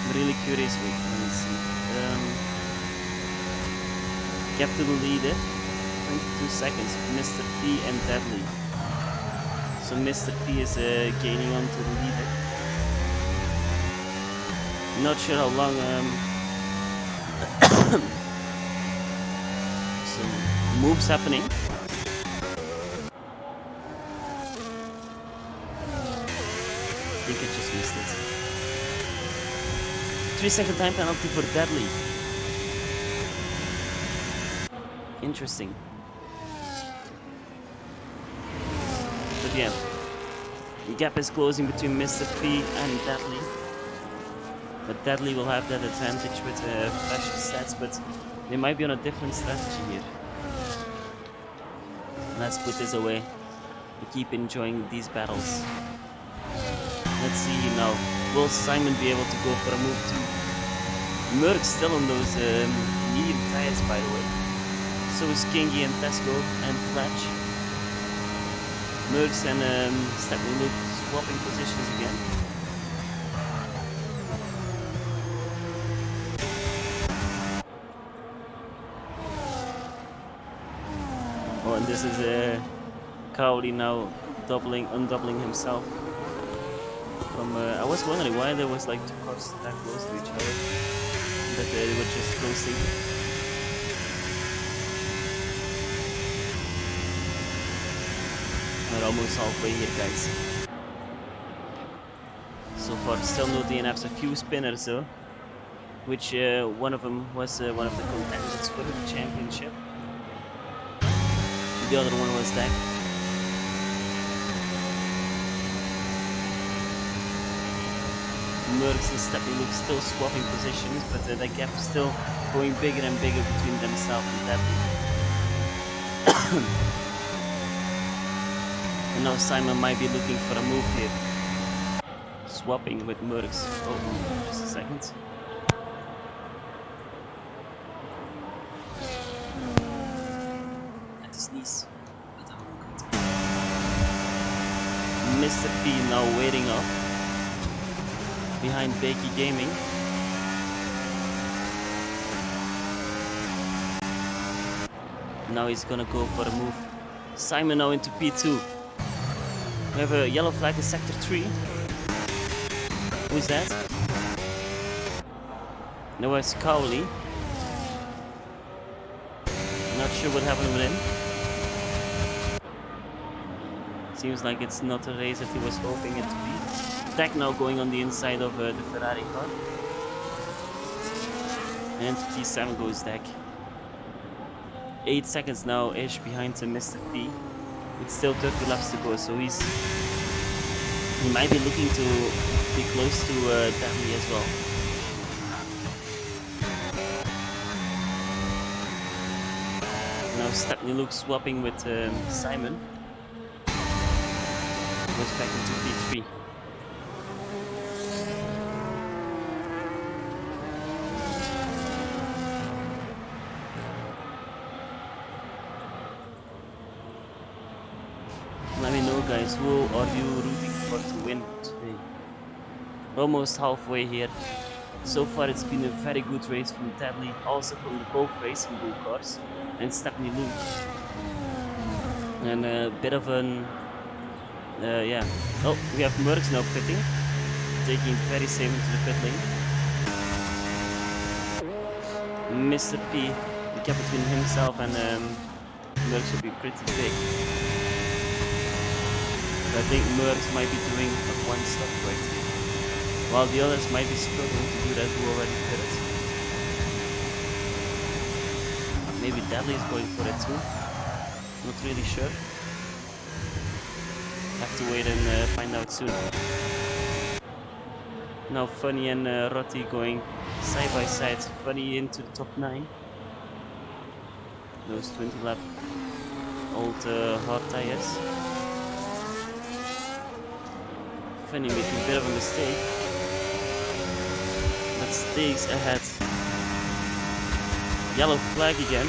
Speaker 1: I'm really curious. Wait, let me see. Gap to the leader, 22 seconds. Mr. P and Deadly. So Mr. P is gaining onto the leader. Not sure how long. Some moves happening. I think I just missed it. 3-second time penalty for Deadly. Interesting. But yeah, the gap is closing between Mr. P and Deadly. But Deadly will have that advantage with flashy stats, but they might be on a different strategy here. Let's put this away and keep enjoying these battles. Let's see now. Will Simon be able to go for a move too? Merckx still on those medium tires, by the way. So is Kingy and Tesco and Fletch. Merckx and Stepney Luke swapping positions again. Oh, and this is Cowley now undoubling himself. From I was wondering why there was like two cars that close to each other, but they were just closing. We're almost halfway here, guys. So far, still no DNFs. A few spinners though, which one of them was one of the contenders for the championship. The other one was Dak. Merckx and Stepney Luke still swapping positions, but the gap is still going bigger and bigger between themselves and Deadly. And now Simon might be looking for a move here. Swapping with Merckx. Oh, just a second. Had to sneeze. Mr. P now waiting up behind Bakey Gaming. Now he's gonna go for a move. Simon now into P2. We have a yellow flag in sector 3. Who's that? No, it's Cowley. Not sure what happened with him. Seems like it's not a race that he was hoping it to be. Dak now going on the inside of the Ferrari car. And P7 goes Dak. 8 seconds now-ish behind Mr. P. It's still 30 laps to go, so he might be looking to be close to Deadly as well. Now Stepney Luke swapping with Simon. Goes back into P3. Let me know, guys, who are you rooting for to win today? Almost halfway here. So far it's been a very good race from Deadly, also from the Golf Racing Bull cars, and Stepney Luke. And a bit of an... yeah. Oh, we have Merckx now pitting, taking very safe into the pit lane. Mr. P, the gap between himself and Merckx will be pretty big. I think Merckx might be doing a one-stop right here, while the others might be struggling to do that who already pitted. Maybe Deadly is going for it too. Not really sure. Have to wait and find out soon. Now Funny and Rotti going side by side. Funny into the top 9. Those 20 lap old hard tires. Funny making a bit of a mistake, but stays ahead Yellow flag again.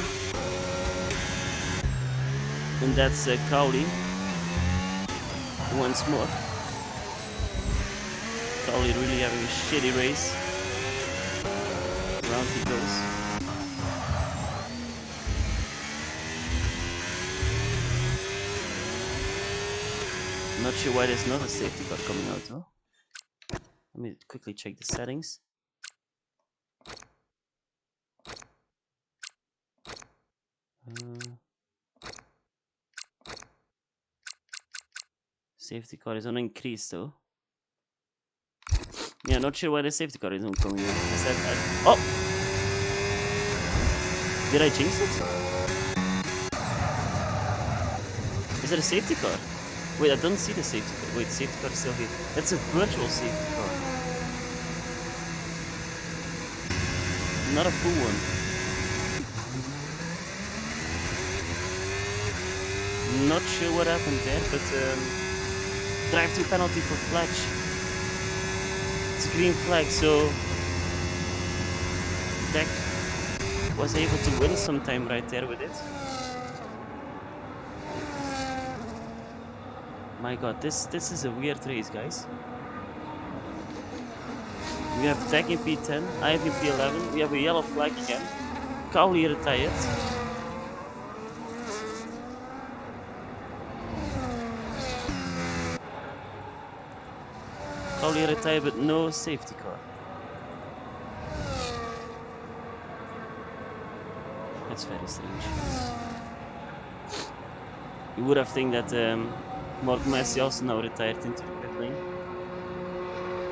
Speaker 1: And that's Cowley. Once more. Cowley really having a shitty race. Around he goes. Not sure why there's not a safety car coming out though. Let me quickly check the settings. Safety car is on increase though. Yeah, not sure why the safety car isn't coming out. Oh! Did I jinx it? Is it a safety car? Wait, I don't see the safety car. Wait, safety car is still here. That's a virtual safety car. Not a full one. Not sure what happened there, but drive-through penalty for Fletch. It's a green flag, so Deck was able to win some time right there with it. My god, this is a weird race, guys. We have Deck in P10, I have in P11, we have a yellow flag again. Cowley retired. Cowley retired but no safety car. That's very strange. You would have think that Mark Messi also now retired into the pit lane.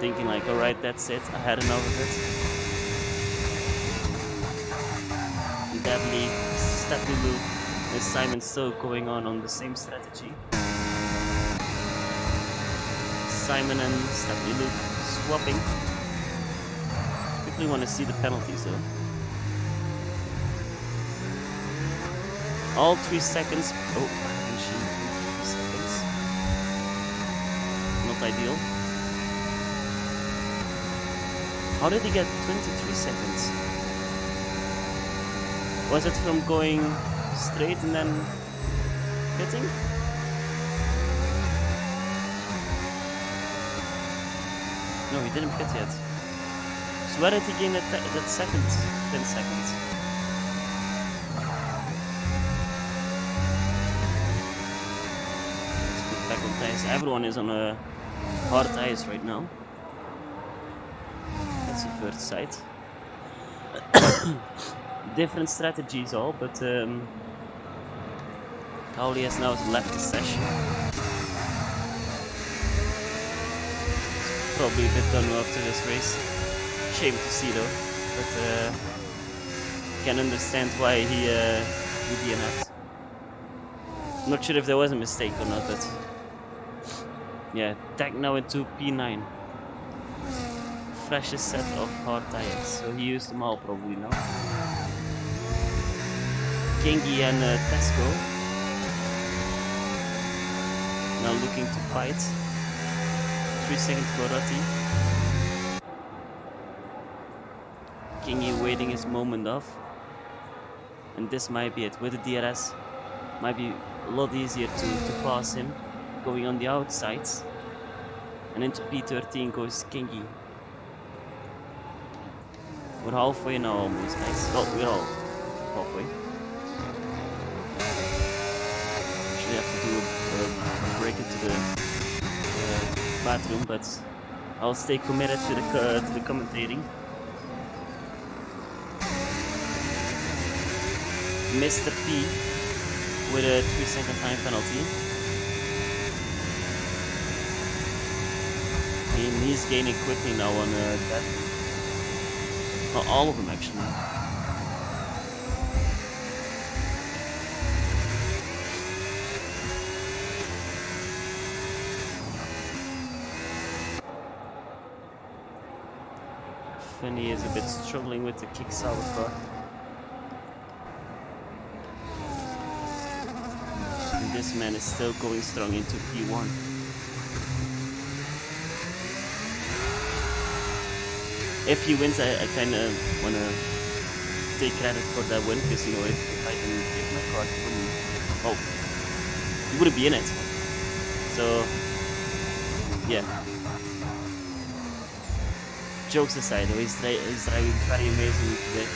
Speaker 1: Thinking like, alright, that's it, I had enough of it. Deadly, Stephanie Luke and Simon still going on the same strategy. Simon and Stephanie Luke swapping. Quickly want to see the penalties though. All 3 seconds. Oh, 3 seconds. Not ideal. How did he get 23 seconds? Was it from going straight and then hitting? No, he didn't pit yet. So where did he gain that second? 10 seconds. Let's put back on tires. Everyone is on hard tires right now. That's the first sight. Different strategies all, but Cowley has now left the session. Probably a bit done after this race. Shame to see though, but can understand why he DNF'd. Not sure if there was a mistake or not, but yeah, tag now into P9. Freshest set of hard tires, so he used them all probably now. Kingy and Tesco now looking to fight. 3 seconds for Rutty. Kingy waiting his moment off. And this might be it. With the DRS, might be a lot easier to pass him. Going on the outsides. And into P13 goes Kingy. We're halfway now almost, guys. Well, we're all halfway. Actually have to do a break into the bathroom, but I'll stay committed to the commentating. Mr. P with a 3-second time penalty. And he's gaining quickly now on that. Well, all of them actually. Hundy is a bit struggling with the kick-sour car. And this man is still going strong into P1. If he wins, I kind of want to take credit for that win, because you know if I didn't give my card, he wouldn't. Well, he wouldn't be in it. So yeah. Jokes aside, though, he's driving very amazingly today.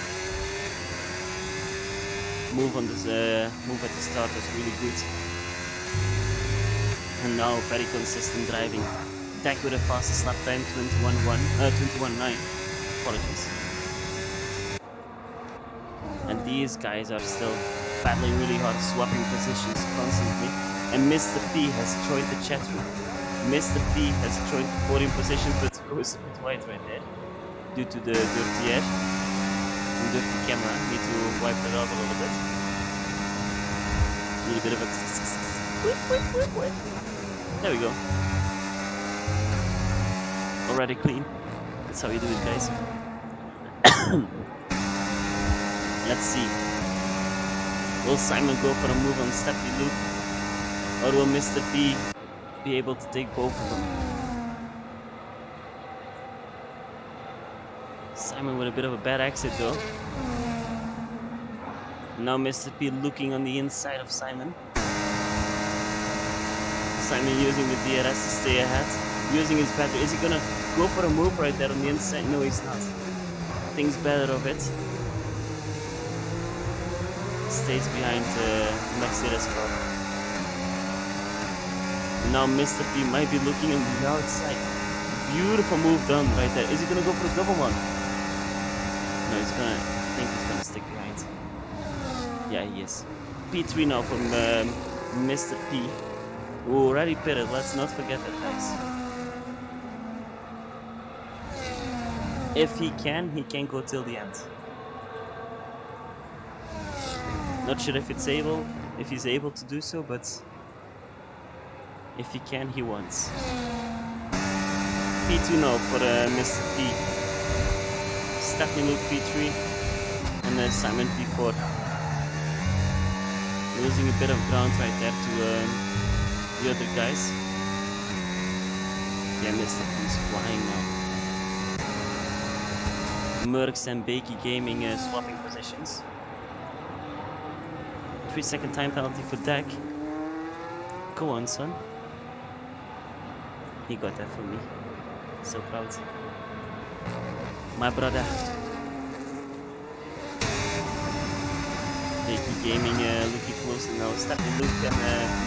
Speaker 1: Move on this move at the start was really good, and now very consistent driving. Deck with a fastest lap time 21.9. Apologies. And these guys are still battling really hard, swapping positions constantly. And Mr. P has joined the chat room. Mr. P has joined the podium position, but goes a bit wide right there due to the dirty air and dirty camera. Need to wipe that out a little bit. Need a bit of a whip. There we go. Already clean. That's how you do it, guys. Let's see. Will Simon go for a move on Stephanie Luke? Or will Mr. P be able to take both of them? Simon with a bit of a bad exit though. Now Mr. P looking on the inside of Simon. Simon using the DRS to stay ahead. Using his battery. Is he gonna go for a move right there on the inside? No, he's not. Thinks better of it. Stays behind Mercedes car. Now Mr. P might be looking on the outside. Beautiful move done right there. Is he gonna go for a double one? No, he's gonna. I think he's gonna stick behind. Yeah, he is. P3 now from Mr. P, who already pitted. Let's not forget that, guys. If he can go till the end. Not sure if he's able to do so, but if he can, he wants. P2 now for Mr. P. Stephanie Luke P3 and Simon P4. Losing a bit of ground right there to the other guys. Yeah, Mr. P is flying now. Mercs and Bakey Gaming swapping positions. 3-second time penalty for Dak. Go on, son. He got that for me. So proud. My brother. Bakey Gaming looking closely now. Stephanie Luke and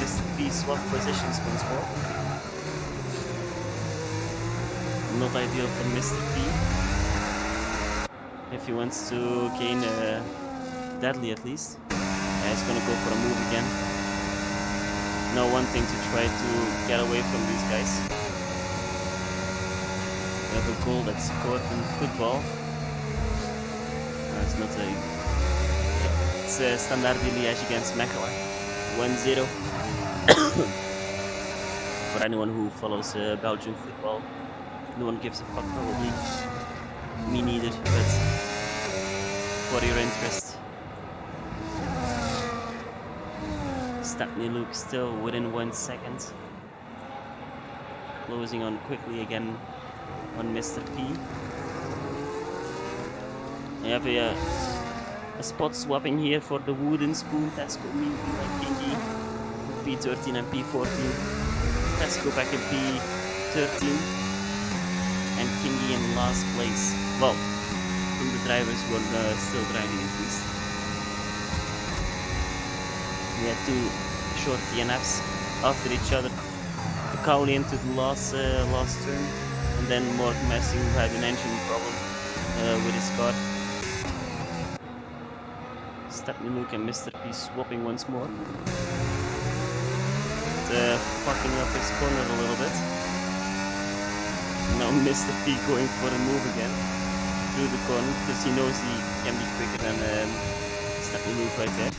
Speaker 1: Mr. P swap positions once more. Not ideal for Mr. P. If he wants to gain deadly at least. Yeah, he's gonna go for a move again. Now wanting to try to get away from these guys. We have a goal that's scored in football. It's not a... It's a Standard de Liège against Mechelen. 1-0. For anyone who follows Belgian football, no one gives a fuck probably. Me neither, but for your interest. Stephanie Luke still within 1 second. Closing on quickly again on Mr. P. I have a spot swapping here for the wooden spoon. Tesco me like Kingy. P13 and P14. Tesco back in P13. And Kingy in last place. Well, from the drivers who are still driving at least. We had two short DNFs after each other. Cowley into the last turn, and then Mark Messing, who had an engine problem with his car. Stephanie Luke and Mr. P swapping once more. Fucking up his corner a little bit. Now Mr. P going for a move again through the corner because he knows he can be quicker than Stephanie Luke right there.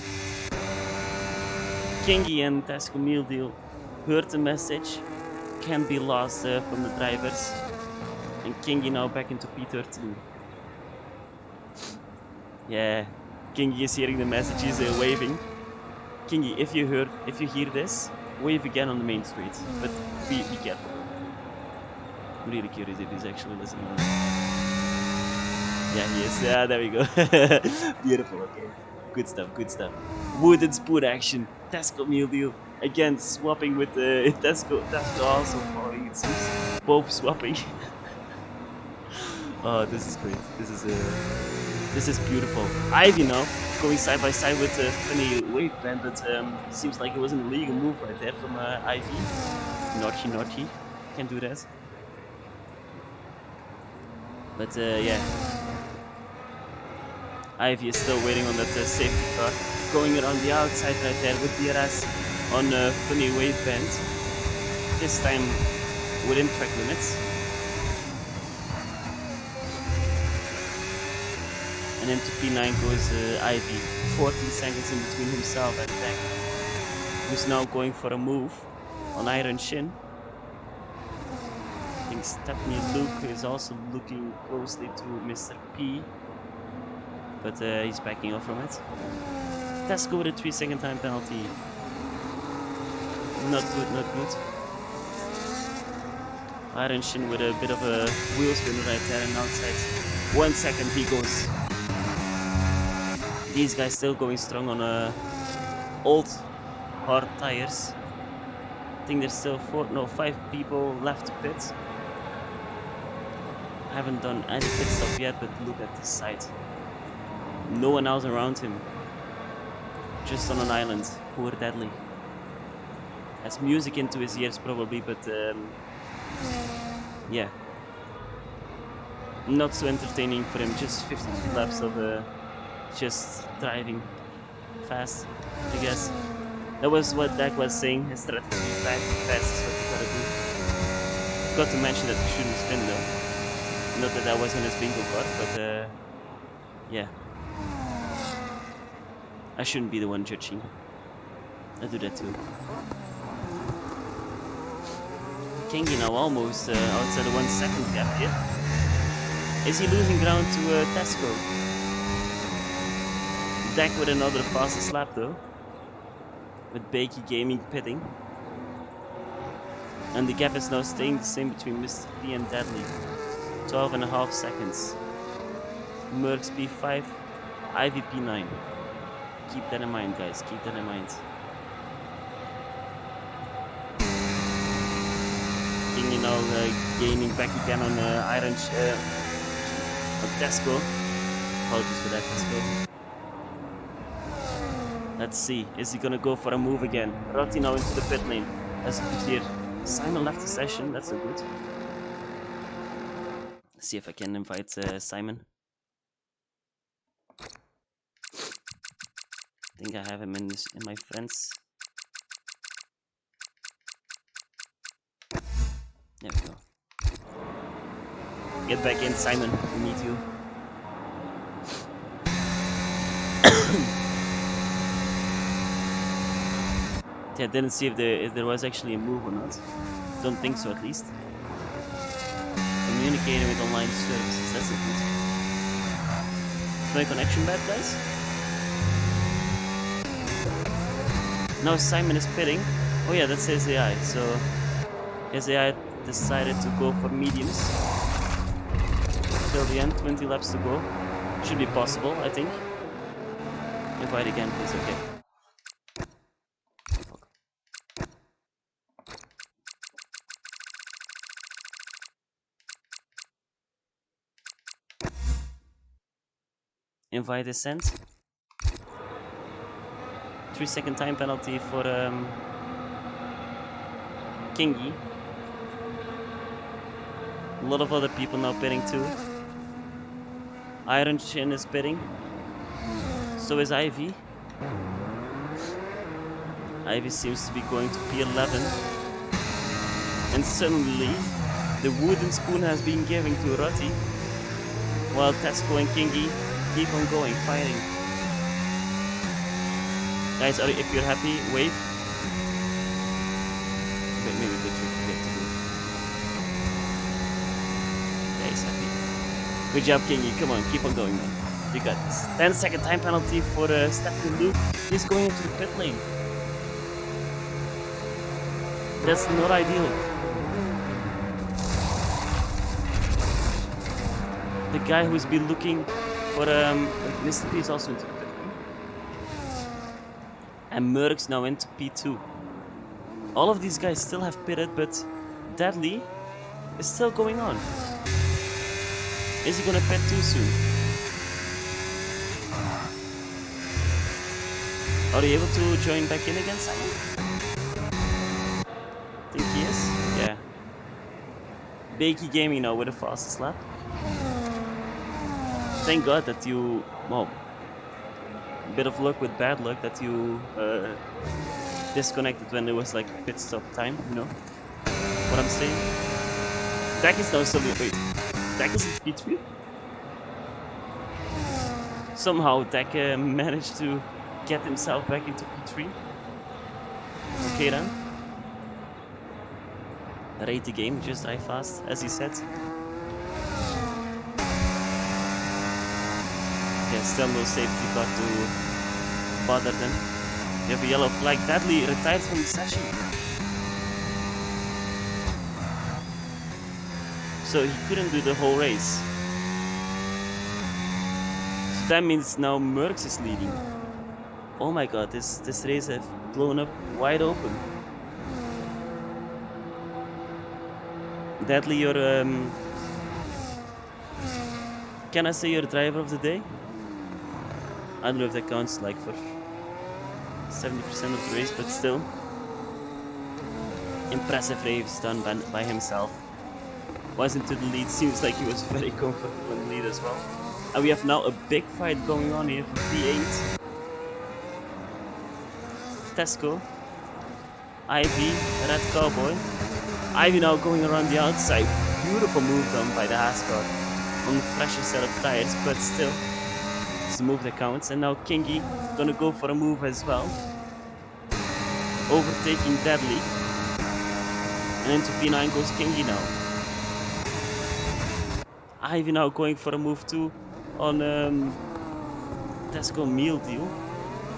Speaker 1: Kingy and Tesco Meal Deal heard the message, can be lost from the drivers, and Kingy now back into P13. Yeah, Kingy is hearing the message, he's waving. Kingy, if you hear this, wave again on the main street, but be careful. I'm really curious if he's actually listening. Yeah, he is. Yeah, there we go. Beautiful, okay. Good stuff, good stuff. Wooden spoon action. Tesco meal deal. Again, swapping with Tesco. Tesco also following, it seems. Both swapping. Oh, this is great. This is beautiful. Ivy now going side by side with funny wave band, but seems like it was an illegal move right there from Ivy. Naughty, naughty. Can't do that. But yeah, Ivy is still waiting on that safety car. Going around the outside right there with DRS on funny wave band. This time within track limits. And into P9 goes Ivy. 14 seconds in between himself and Beck, who's now going for a move on Iron Shin. I think Stephanie Luke is also looking closely to Mr. P, but he's backing off from it. Tesco with a 3-second time penalty. Not good, not good. Iron Shin with a bit of a wheel spin right there and outside. 1 second he goes. These guys still going strong on old hard tires. I think there's still 5 people left to pit. I haven't done any pit stop yet, but look at this side. No one else around him. Just on an island. Poor Deadly. Has music into his ears probably, but yeah. Not so entertaining for him. Just 52 laps of just driving fast, I guess. That was what Dak was saying. His strategy is drive fast is what you gotta do. Forgot to mention that he shouldn't spin though. Not that was on his bingo card, but yeah. I shouldn't be the one judging. I do that too. Kingy now almost outside the 1 second gap here. Is he losing ground to Tesco? Dak with another fastest lap though. With Bakey Gaming pitting. And the gap is now staying the same between Mr. P and Deadly. 12.5 seconds. Merckx P5, Ivy P9. Keep that in mind, guys. Keep that in mind. King, you know, gaining back again on Iron on Tesco. Apologies for that, Tesco. Let's see. Is he gonna go for a move again? Rotti now into the pit lane. That's good here. Simon left the session. That's so good. Let's see if I can invite Simon. I think I have him in my friends. There we go. Get back in, Simon. We need you. Yeah, didn't see if there was actually a move or not. Don't think so, at least. Communicating with online services. That's it. Is my connection bad, guys? Now Simon is pitting. Oh yeah, that's his AI. So his AI decided to go for mediums. Till the end, 20 laps to go. Should be possible, I think. Invite again, please. Okay. Fuck. Invite is sent. 3-second time penalty for Kingy. A lot of other people now pitting too. Iron Shin is pitting. So is Ivy. Ivy seems to be going to P11. And suddenly, the wooden spoon has been given to Rotti. While Tesco and Kingy keep on going, fighting. Guys, if you're happy, wave. Wait, maybe a bit tricky to do. Yeah, he's happy. Good job, Kingy. Come on, keep on going, man. You got this. 10-second time penalty for Stephanie Luke. He's going into the pit lane. That's not ideal. The guy who's been looking for Mr. P is also into P3. And Merck's now into P2. All of these guys still have pitted, but Deadly is still going on. Is he gonna pit too soon? Are you able to join back in again, Simon? Think he is? Yeah. Bakey Gaming now with the fastest lap. Thank God that you, well, bit of luck with bad luck that you disconnected when there was like pit stop time, you know what I'm saying? Dak is now still, wait, Dak is in P3? Somehow Dak managed to get himself back into P3. Okay then. Rate the game, just drive fast, as he said. Yeah, still no safety car to bother them. You have a yellow flag. Deadly retired from the session. So he couldn't do the whole race. So that means now Merckx is leading. Oh my god, this race has blown up wide open. Deadly, your can I say your driver of the day? I don't know if that counts like for 70% of the race, but still. Impressive race done by himself. Was into the lead, seems like he was very comfortable in the lead as well. And we have now a big fight going on here for P8. Tesco, Ivy, Red Cowboy. Ivy now going around the outside. Beautiful move done by the Haas car on the fresher set of tires, but still. It's a move that counts. And now Kingy gonna go for a move as well. Overtaking Deadly. And into P9 goes Kingy now. Ivy now going for a move too on Tesco meal deal.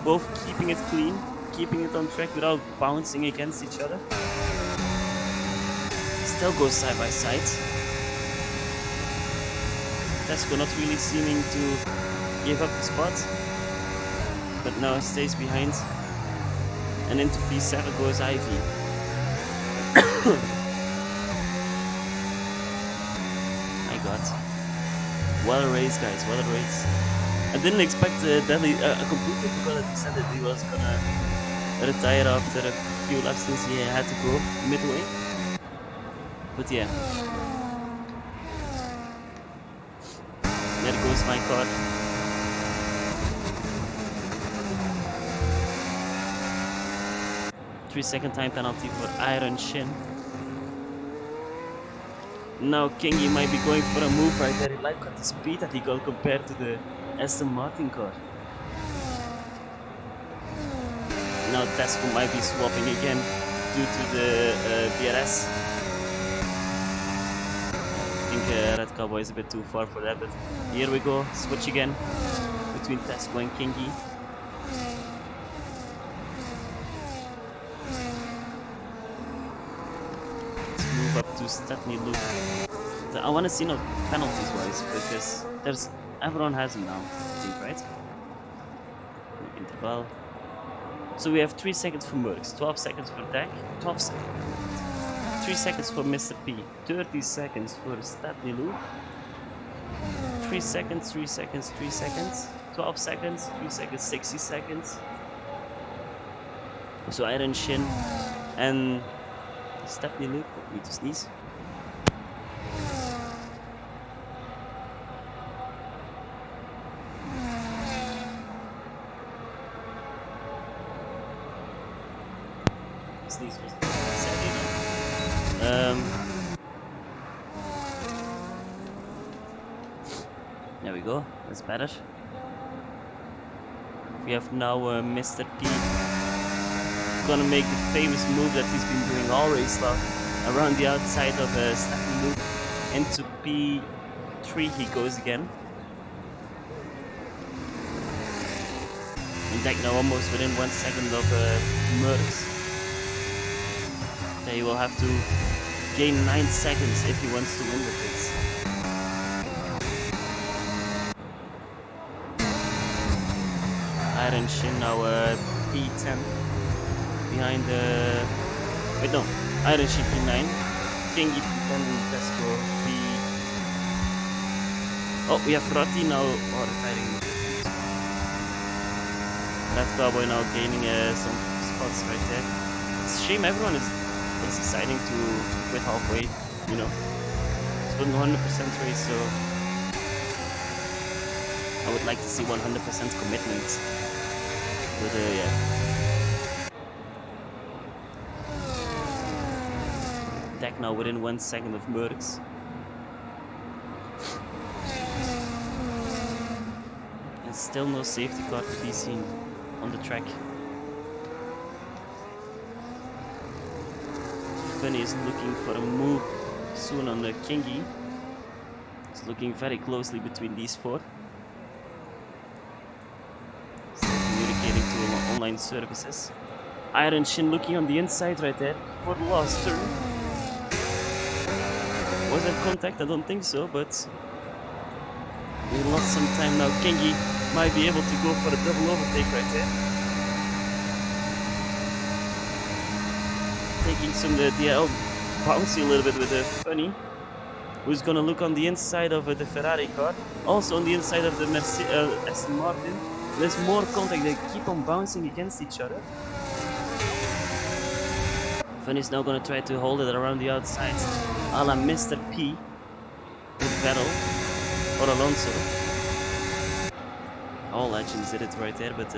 Speaker 1: Both keeping it clean, keeping it on track without bouncing against each other. Still goes side by side. Tesco not really seeming to give up the spot, but now stays behind. And into P7 goes Ivy. My god. What a race, guys, what a race. I didn't expect Deadly, I completely forgot that he said that he was gonna retire after a few laps since he had to go midway. But yeah. There goes my car. Three-second time penalty for Iron Shin. Now Kingy might be going for a move right there. He like got the speed that he got compared to the Aston Martin car. Now Tesco might be swapping again due to the DRS. I think Red Cowboy is a bit too far for that, but here we go. Switch again between Tesco and Kingy. Move up to Stepney Luke. I want to see no penalties wise because everyone has them now, I think, right? Interval. So we have 3 seconds for Merckx, 12 seconds for Dak, 12 seconds. 3 seconds for Mr. P, 30 seconds for Stepney Luke. 3 seconds, 3 seconds, 3 seconds, 12 seconds, 3 seconds, 60 seconds. So Iron Shin and Stepney Luke need to sneeze. Sneeze was there we go, that's better. We have now Mr. P gonna make the famous move that he's been doing all race long around the outside of Stepney Luke. Into P3 he goes again. And Dak now almost within 1 second of Merckx. He will have to gain 9 seconds if he wants to win the race. Iron Shin now P10 behind wait no, Iron Shin P9, Kingy P10 and Tesco P. Oh, we have Rotti now retiring. Red Cowboy now gaining some spots right there. It's a shame everyone is deciding to quit halfway, you know. It's been 100% race, so I would like to see 100% commitment. But yeah. Deck now within 1 second of Merckx. And still no safety car to be seen on the track. Funny is looking for a move soon on the Kingy. He's looking very closely between these four. Still communicating to online services. Iron Shin looking on the inside right there for the last turn. Was there contact? I don't think so, but we lost some time now. Kingy might be able to go for a double overtake right there. Taking some DL, bouncy a little bit with the Funny, who's gonna look on the inside of the Ferrari car, also on the inside of the Aston Martin. There's more contact, they keep on bouncing against each other. Funny's now gonna try to hold it around the outside, a la Mr. P with Vettel or Alonso. All legends did it right there, but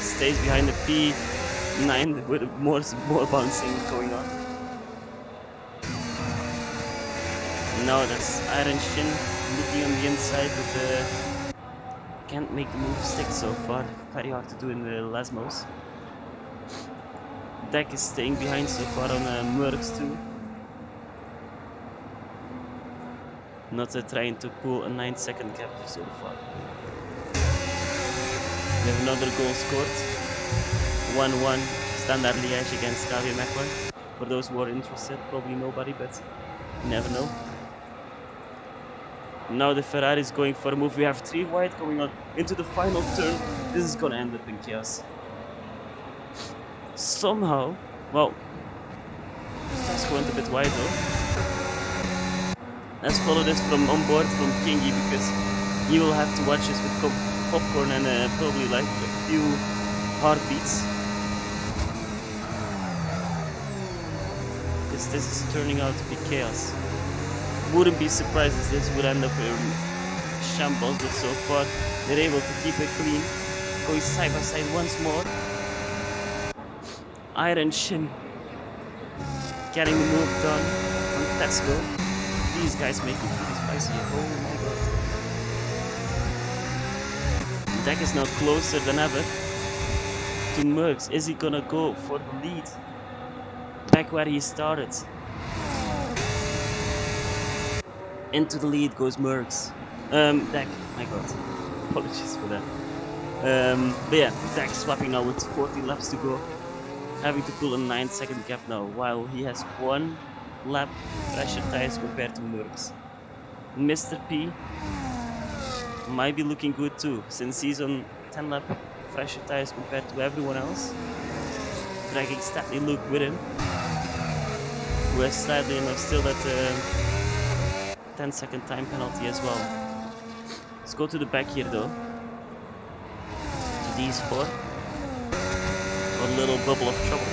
Speaker 1: stays behind the P9 with more bouncing going on. Now that's Iron Shin looking on the inside, but can't make the move stick so far. Very hard to do in the Lesmos. Deck is staying behind so far on Merckx too. Not trying to pull a 9-second gap so far. We have another goal scored. 1-1 Standard Liège against KV Mechelen. For those who are interested, probably nobody, but you never know. Now the Ferrari is going for a move. We have 3 wide going on into the final turn. This is gonna end up in chaos. Somehow, well, let's go a bit wide though. Let's follow this from on board from Kingy because he will have to watch this with popcorn and probably like a few heartbeats. Because this is turning out to be chaos. Wouldn't be surprised if this would end up in shambles, but so far they're able to keep it clean. Going side by side once more. Iron Shin getting the move done on Tesco. These guys make it pretty spicy. Oh my god. Deck is now closer than ever to Merckx. Is he gonna go for the lead? Back where he started. Into the lead goes Merckx. Deck, my god. Apologies for that. But yeah, Deck swapping now with 40 laps to go. Having to pull a 9-second gap now, while he has 1 lap fresher tires compared to Merckx. Mr. P might be looking good too, since he's on 10 lap fresher tires compared to everyone else. Dragging Stately Luke with him, who has sadly enough still that 10-second time penalty as well. Let's go to the back here though. To these 4. A little bubble of trouble.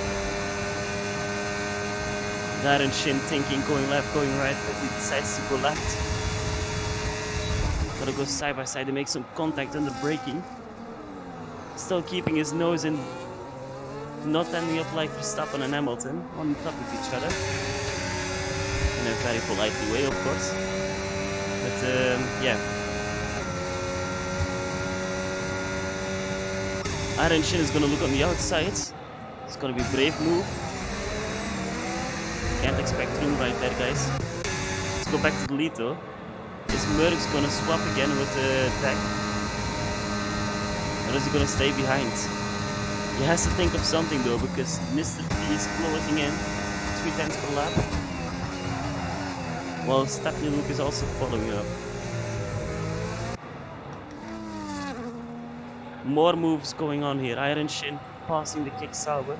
Speaker 1: Iron Shin thinking going left, going right, but he decides to go left. Gotta go side by side to make some contact under braking. Still keeping his nose in, not ending up like Verstappen and Hamilton on top of each other. In a very polite way, of course. But yeah. Iron Shin is gonna look on the outside. It's gonna be a brave move. Can't expect room right there, guys. Let's go back to the lead though. Is Merckx gonna swap again with the Deck? Or is he gonna stay behind? He has to think of something though, because Mr. P is closing in 3 tenths per lap. While Stepney Luke is also following up. More moves going on here. Iron Shin passing the kick Sauber.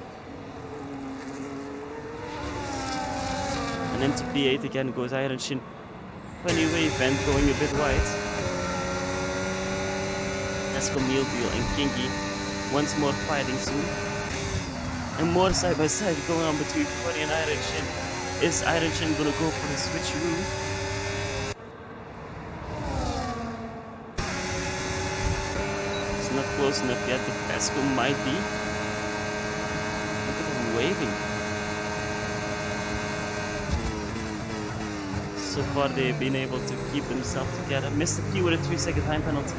Speaker 1: And into P8 again goes Iron Shin. Funny wave bend going a bit wide. Tesco Mealdeal and Kinky once more fighting soon. And more side by side going on between Funny and Iron Shin. Is Iron Shin gonna go for the switcheroo? It's not close enough yet, but Tesco might be. Look at him waving. So far they've been able to keep themselves together. Mr. P with a 3-second time penalty.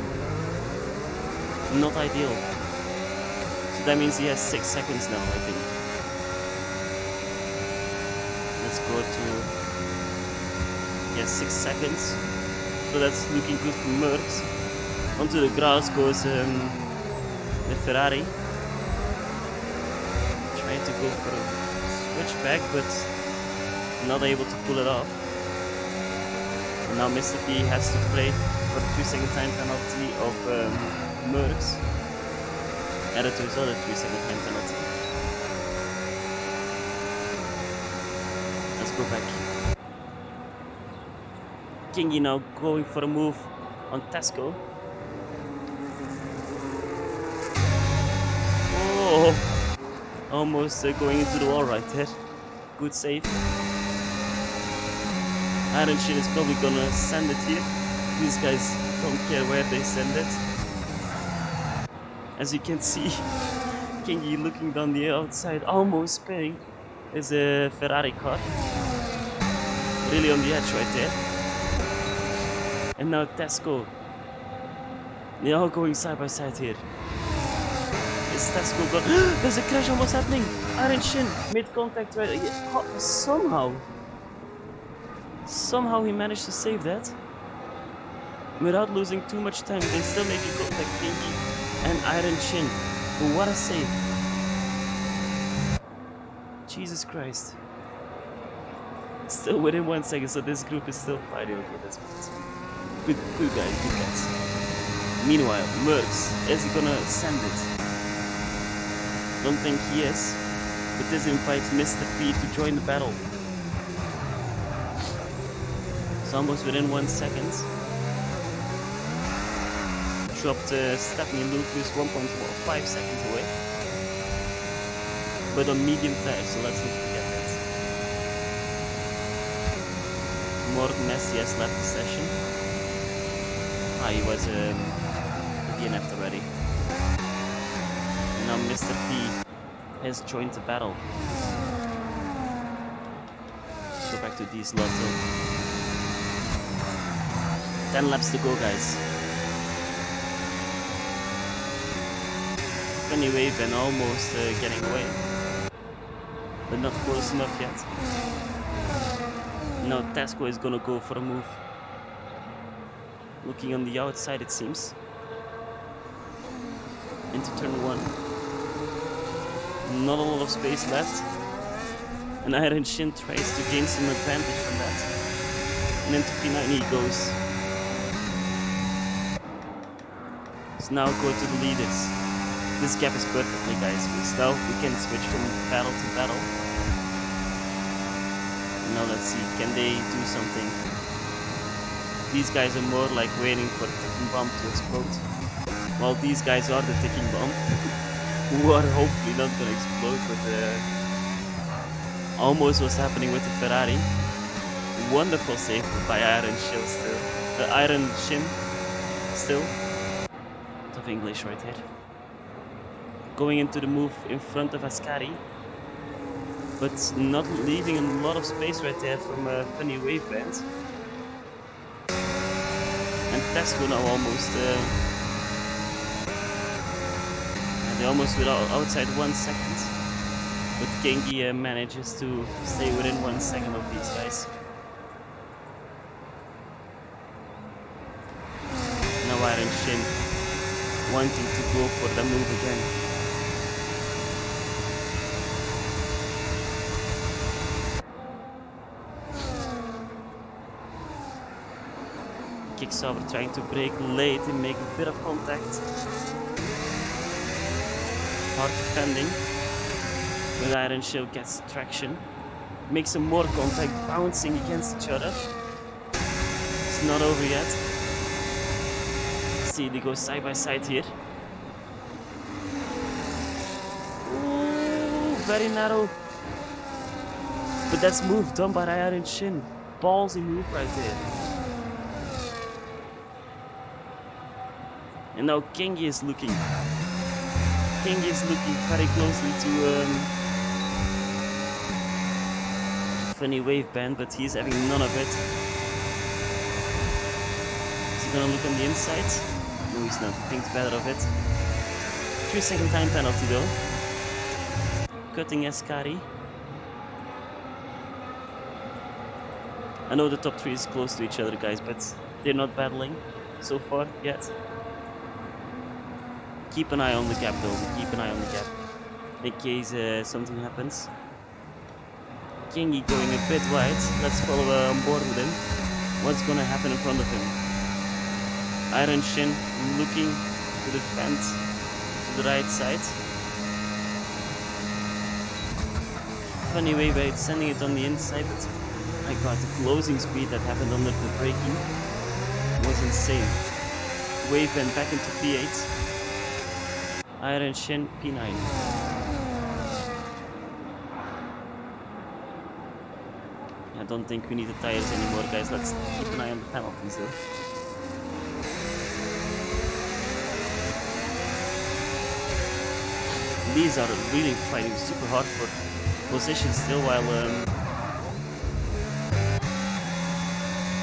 Speaker 1: Not ideal. So that means he has 6 seconds now, I think. Let's go to... Yeah, 6 seconds. So that's looking good for Merckx. Onto the grass goes the Ferrari. Trying to go for a switchback, but not able to pull it off. And now Mr. P has to play for the 3-second time penalty of Merckx. Added to his other 3-second time penalty. Let's go back. Kingy now going for a move on Tesco. Oh! Almost going into the wall right there. Good save. Iron Shin is probably gonna send it here. These guys don't care where they send it. As you can see, Kingy looking down the outside, almost spinning. There's a Ferrari car. Really on the edge right there. And now Tesco. They are going side by side here. Is Tesco gone? There's a crash on what's happening! Iron Shin made contact right. Somehow he managed to save that. Without losing too much time, they still make contact, Kingy and Iron Shin. But what a save. Jesus Christ. Still within 1 second, so this group is still fighting over this point. Good guys, good guys. Meanwhile, Merckx, is he gonna send it? Don't think he is, but this invites Mr. P to join the battle. It's almost within 1 second. Dropped Stephanie Luke, who's 1.5 seconds away. But on medium tire, so let's not forget that. Morgan Messi has left the session. He was DNF'd already. And now Mr. P has joined the battle. Let's go back to these Lotto. 10 laps to go, guys. Funny wave and almost getting away. But not close enough yet. Now Tesco is gonna go for a move. Looking on the outside, it seems. Into turn 1. Not a lot of space left. And Iron Shin tries to gain some advantage from that. And into P9 he goes. So now go to the leaders. This gap is perfectly, guys, because now we can switch from battle to battle. Now let's see, can they do something? These guys are more like waiting for the ticking bomb to explode. While these guys are the ticking bomb. Who are hopefully not gonna explode, but almost what's happening with the Ferrari. Wonderful save by Iron Shin still. Iron Shin still. Tough English right here. Going into the move in front of Ascari. But not leaving a lot of space right there from a funny wave band. And Tesco now almost... they're almost outside 1 second. But Gengi manages to stay within 1 second of these guys. Now Iron Shin wanting to go for the move again. Kicksauber trying to brake late and make a bit of contact. Hard defending. But Iron Shield gets traction. Makes some more contact, bouncing against each other. It's not over yet. See, they go side by side here. Ooh, very narrow. But that's move done by Iron Shin. Ballsy move right there. And now Kingi is looking. Kingi is looking very closely to funny wave band, but he's having none of it. Is he gonna look on the inside? No, he's not. He thinks better of it. 3-second time penalty though. Cutting Escari. I know the top 3 is close to each other, guys, but they're not battling so far yet. Keep an eye on the gap though, keep an eye on the gap. In case something happens. Kingi going a bit wide. Let's follow on board with him. What's gonna happen in front of him? Iron Shin looking to defend to the right side. Funny way by sending it on the inside, but my god, the closing speed that happened under the braking was insane. Wave went back into P8. Iron Shin P9. I don't think we need the tires anymore, guys. Let's keep an eye on the penalties though. These are really fighting super hard for position still, while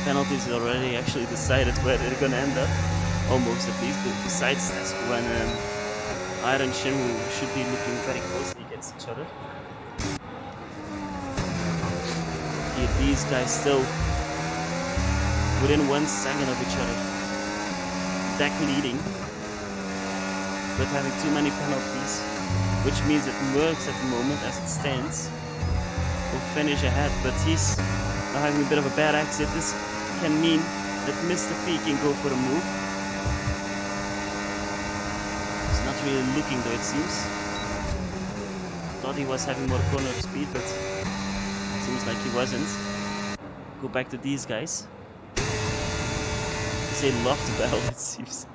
Speaker 1: penalties already actually decided where they're gonna end up. Almost at least, besides that's when Iron Shin should be looking very closely against each other. Here, these guys still within 1 second of each other. Deck leading, but having too many penalties, which means that Merckx at the moment, as it stands, will finish ahead, but he's now having a bit of a bad exit. This can mean that Mr. P can go for a move. He's not really looking though, it seems. Thought he was having more corner speed, but seems like he wasn't. Go back to these guys. They love to battle, it seems.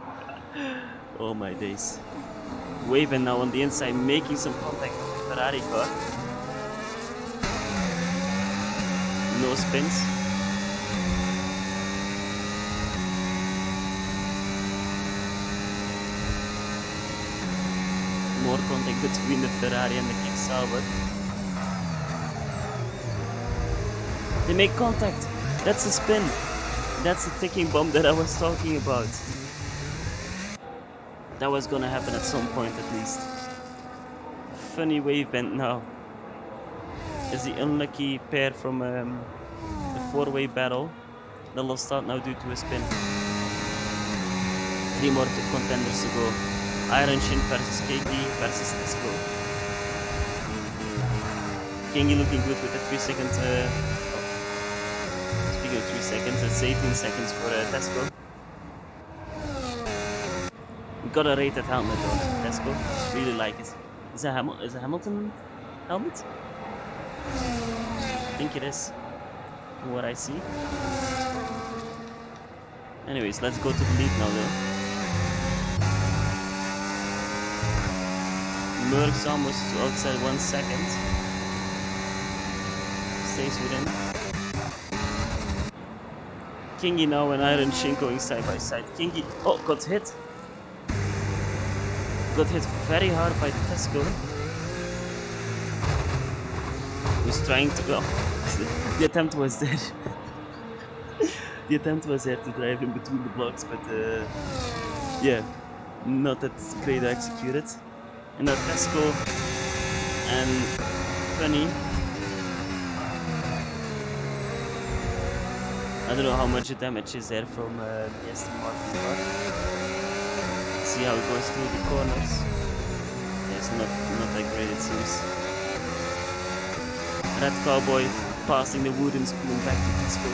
Speaker 1: Oh my days. Waven now on the inside, making some contact with the Ferrari car. No spins. More contact between the Ferrari and the Kicksauber. They make contact. That's a spin. That's the ticking bomb that I was talking about. That was gonna happen at some point at least. Funny wave bend now. Is the unlucky pair from the 4-way battle that lost out now due to a spin. 3 more contenders to go. Iron Shin versus Kingi versus Tesco. Kingi looking good with a 3-second. Speaking of 3 seconds, that's 18 seconds for Tesco. We gotta rate that helmet though, Tesco. Really like it. Is a Hamilton helmet? I think it is. From what I see. Anyways, let's go to the lead now though. Merckx almost outside 1 second. Stays within. Kingi now and Iron Shin going side by side. Kingi, oh, got hit. Got hit very hard by Tesco. Was trying to, well, the attempt was there. The attempt was there to drive in between the blocks, but yeah, not that great to execute it. And now Tesco and Funny. I don't know how much damage is there from the Aston Martin car. See how it goes through the corners. Yeah, it's not that great it seems. Red Cowboy passing the wooden spoon back to Tesco.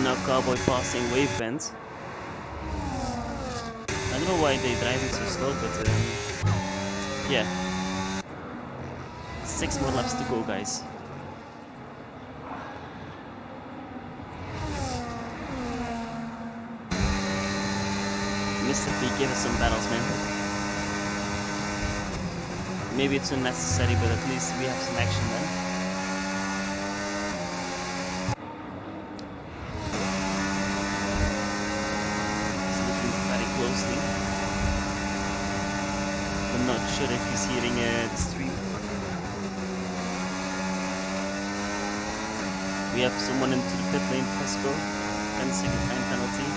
Speaker 1: And now Cowboy passing Wave Bend. I don't know why they're driving so slow, but yeah. 6 more laps to go, guys. Mr. P, give us some battles, man. Maybe it's unnecessary, but at least we have some action then. He's looking very closely. I'm not sure if he's hearing the stream. We have someone into the pit lane, Tesco. 10-second time penalty.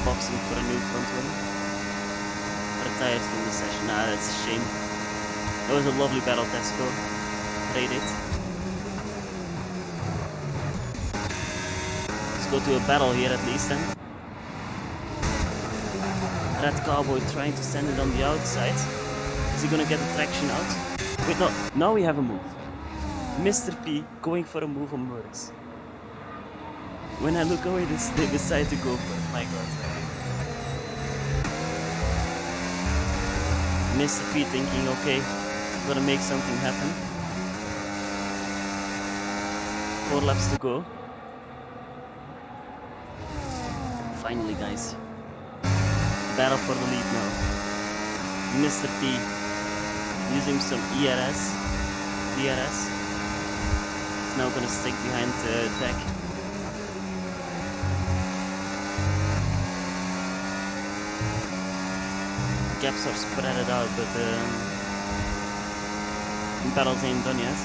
Speaker 1: Boxing for a new front wing. Retired from the session. Ah, that's a shame. That was a lovely battle, Tesco. Rate it. Let's go to a battle here at least then. Red Cowboy trying to send it on the outside. Is he gonna get the traction out? Wait, no. Now we have a move. Mr. P going for a move on Mercs. When I look away, they decide to go for it. My god. Mr. P thinking, okay, gotta make something happen. 4 laps to go. Finally, guys. Battle for the lead now. Mr. P using some DRS. He's now gonna stick behind the deck. Gaps are spread out, but battles ain't done yet.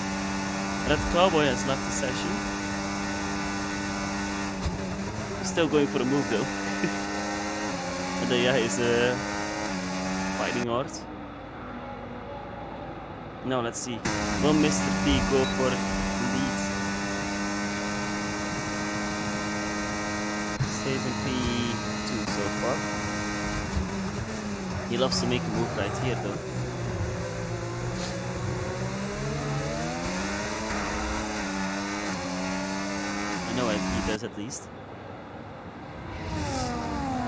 Speaker 1: Red Cowboy has left the session. He's still going for a move though. And the guy is fighting hard. Now let's see. Will Mr. P go for lead? Stays in P2 so far. He loves to make a move right here though. I know he does at least.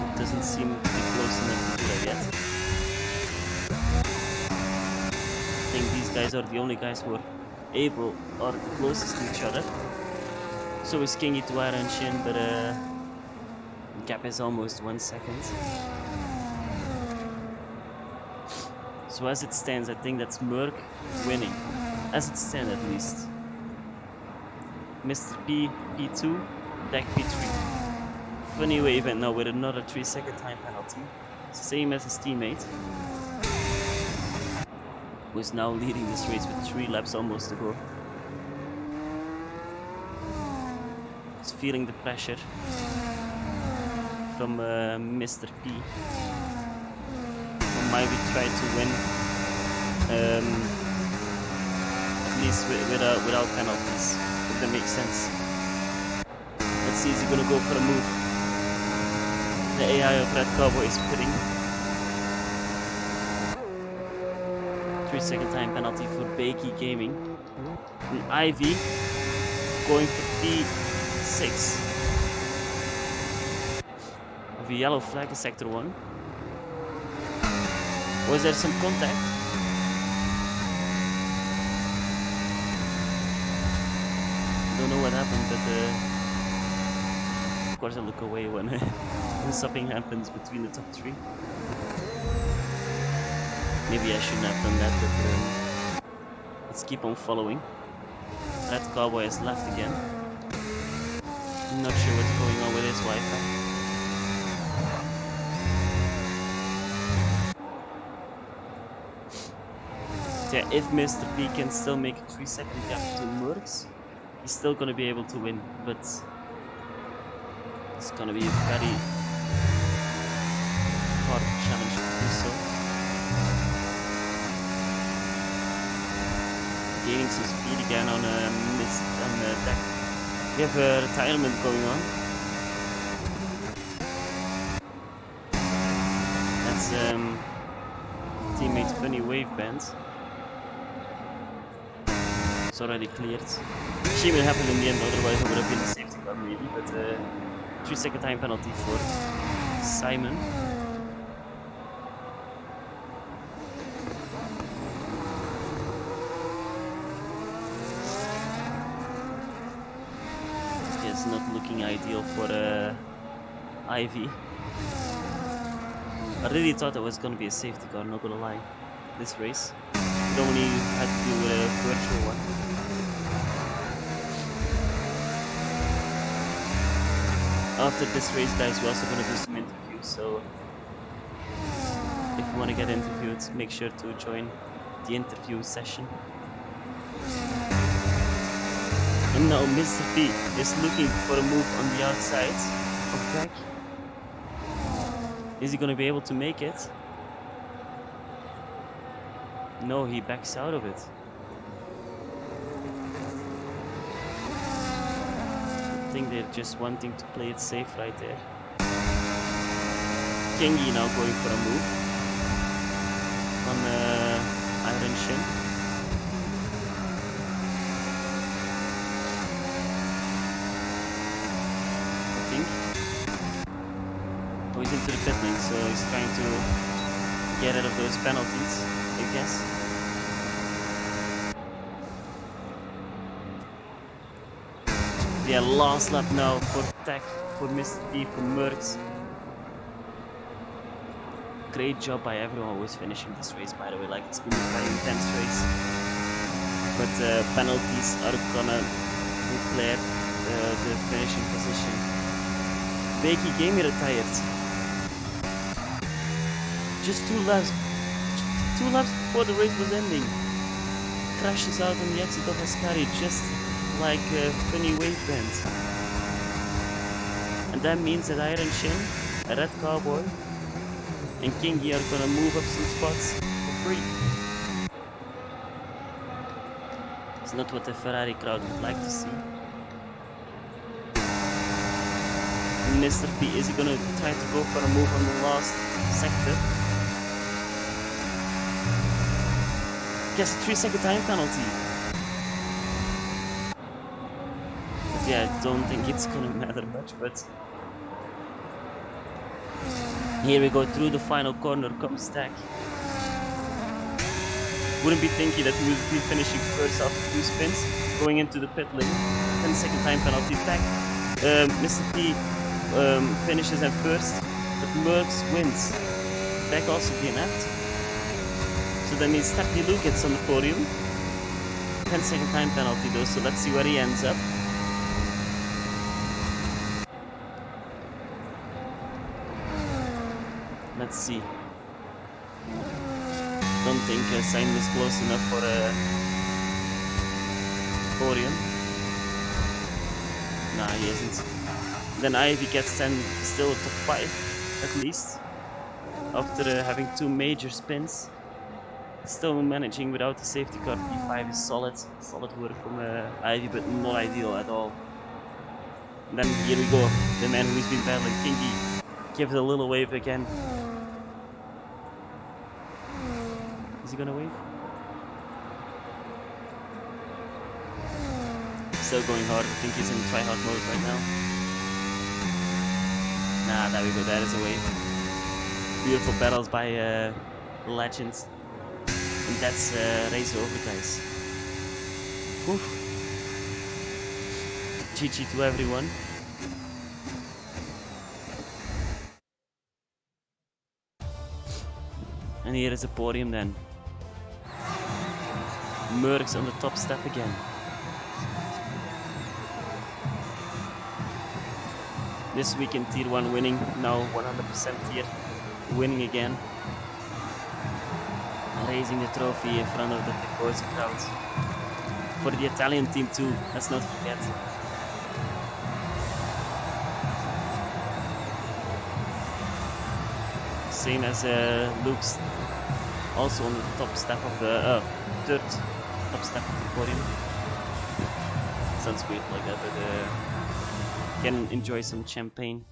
Speaker 1: It doesn't seem to be close enough to do that yet. I think these guys are the only guys who are able or closest to each other. So is Kingy to Iron Shin, but the gap is almost 1 second. So as it stands, I think that's Merc winning. As it stands at least. Mr. P, P2, Deck P3. Funny way event now with another 3-second time penalty. Same as his teammate. Who is now leading this race with 3 laps almost to go. He's feeling the pressure from Mr. P. Might we try to win at least without penalties, if that makes sense. Let's see, is he gonna go for a move? The AI of Red Cowboy is pitting. 3-second time penalty for Bakey Gaming. And Ivy going for P6. Of a yellow flag in sector 1. Was there some contact? Don't know what happened, but of course I look away when, when something happens between the top 3. Maybe I shouldn't have done that, but let's keep on following. Red Cowboy has left again. I'm not sure what's going on with his Wi-Fi. Yeah, if Mr. P can still make a 3-second gap to Mercs, he's still gonna be able to win, but it's gonna be a very hard challenge to do so. Gaining some speed again on the deck. We have a retirement going on. That's teammate Funny Wave Band. it's already cleared. Shame it happened in the end, otherwise it would have been a safety car maybe, but 3-second time penalty for Simon. It's not looking ideal for Ivy. I really thought it was gonna be a safety car, not gonna lie, this race. It only had to do with a virtual one. After this race, guys, we're also gonna do some interviews, so if you wanna get interviewed, make sure to join the interview session. And now Mr. P is looking for a move on the outside of track. Is he gonna be able to make it? No, he backs out of it. I think they're just wanting to play it safe right there. Kingy now going for a move on Iron Shin. Oh, he's into the pit lane, so he's trying to get out of those penalties, I guess. Yeah, last lap now for Tech, for Mr. P, for Merckx. Great job by everyone who is finishing this race, by the way. Like, it's been a very intense race. But penalties are gonna declare the finishing position. Becky Gamey retired. Just 2 laps before the race was ending. Crashes out on the exit of Ascari, just like a funny wave band. And that means that Iron Shin, a Red Cowboy, and Kingy are gonna move up some spots for free. It's not what the Ferrari crowd would like to see. Mr. P, is he gonna try to go for a move on the last sector? Gets a 3-second time penalty. But yeah, I don't think it's gonna matter much, but here we go, through the final corner comes Tech. Wouldn't be thinking that he would be finishing first after 2 spins, going into the pit lane. 10-second time penalty. Tech, Mr. P finishes at first, but Merckx wins. Tech also DNF'd. So that means Stephanie Luke gets on the podium. 10-second time penalty though, so let's see where he ends up. Let's see. Don't think Simon is close enough for a podium. Nah, he isn't. Then Ivy gets 10, still a top 5 at least. After having 2 major spins. Still managing without the safety car. P5 is solid work from Ivy, but not ideal at all. And then here we go, the man who's been battling Kingy gives a little wave again. Is he gonna wave? Still going hard. I think he's in try-hard mode right now. Nah, there we go, that is a wave. Beautiful battles by legends. And that's race over, guys. Oof. GG to everyone. And here is a podium then. Merckx on the top step again. This week in Tier 1 winning, now 100% here, winning again. Raising the trophy in front of the Tifosi crowd. For the Italian team too, let's not forget. Same as Luke's, also on the top step of the, third top step of the podium. Sounds weird like that, but can enjoy some champagne.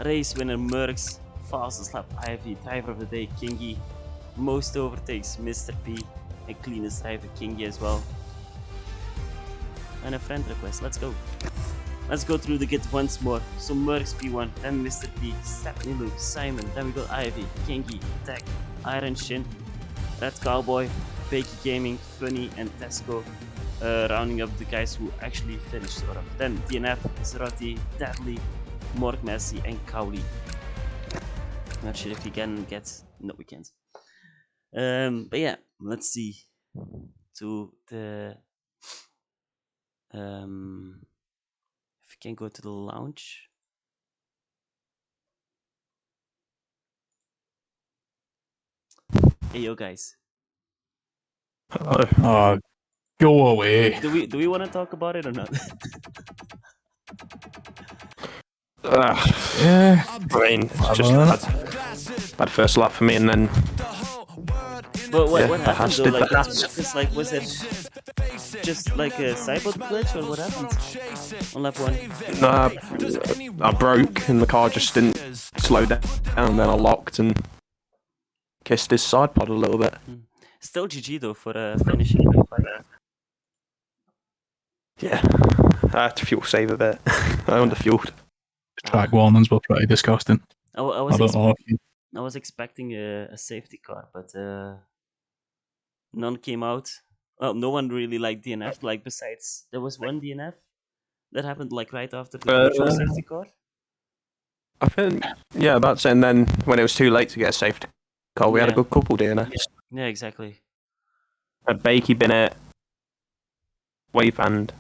Speaker 1: Race winner Merckx, fastest lap Ivy, driver of the day Kingy. Most overtakes Mr. P, and cleanest driver Kingy as well. and a friend request. Let's go. Let's go through the grid once more. So Mercs P1, then Mr. P, Stephanie Luke, Simon, then we got Ivy, Kingy, Tech, Iron Shin, Red Cowboy, Bakey Gaming, Funny, and Tesco. Rounding up the guys who actually finished sort of. Then DNF, Zerotti, Deadly, Morg Messi, and Cowley. Not sure if we can get. No, we can't. But yeah, let's see. To the. If we can go to the lounge. Hey, yo, guys.
Speaker 2: Oh, go away.
Speaker 1: Do we want to talk about it or not?
Speaker 2: Yeah.
Speaker 3: I mean, it's just
Speaker 2: Whatever.
Speaker 3: bad first lap for me, and then
Speaker 1: But what,
Speaker 3: Yeah,
Speaker 1: what
Speaker 3: the
Speaker 1: happened
Speaker 3: hash
Speaker 1: though?
Speaker 3: did
Speaker 1: Like,
Speaker 3: that.
Speaker 1: it's like, was it just like a cyber glitch or what happened on lap 1?
Speaker 3: I broke, and the car just didn't slow down. And then I locked and kissed his side pod a little bit.
Speaker 1: Still GG though for finishing.
Speaker 3: Yeah, I had to fuel save a bit. I underfueled.
Speaker 2: Track warnings were pretty disgusting.
Speaker 1: I
Speaker 2: I
Speaker 1: was
Speaker 2: don't know if you...
Speaker 1: I was expecting a safety car, but none came out. Well, no one really like DNF. Like besides, there was one DNF that happened like right after the virtual safety car.
Speaker 3: I think, yeah, that's it. And then when it was too late to get a safety car, we had a
Speaker 1: Yeah.
Speaker 3: good couple DNFs.
Speaker 1: Yeah, exactly.
Speaker 3: Had Bakey, Binnett, Wave Band.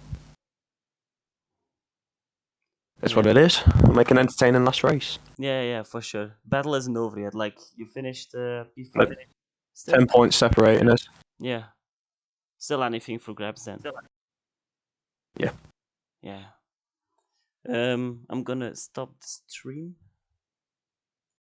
Speaker 3: That's what it is. We'll make an entertaining last race.
Speaker 1: Yeah, for sure. Battle isn't over yet. Like you finished P5.
Speaker 3: Like,
Speaker 1: Still,
Speaker 3: 10 points separating us.
Speaker 1: yeah. Still anything for grabs then.
Speaker 3: Yeah.
Speaker 1: Yeah. I'm gonna stop the stream.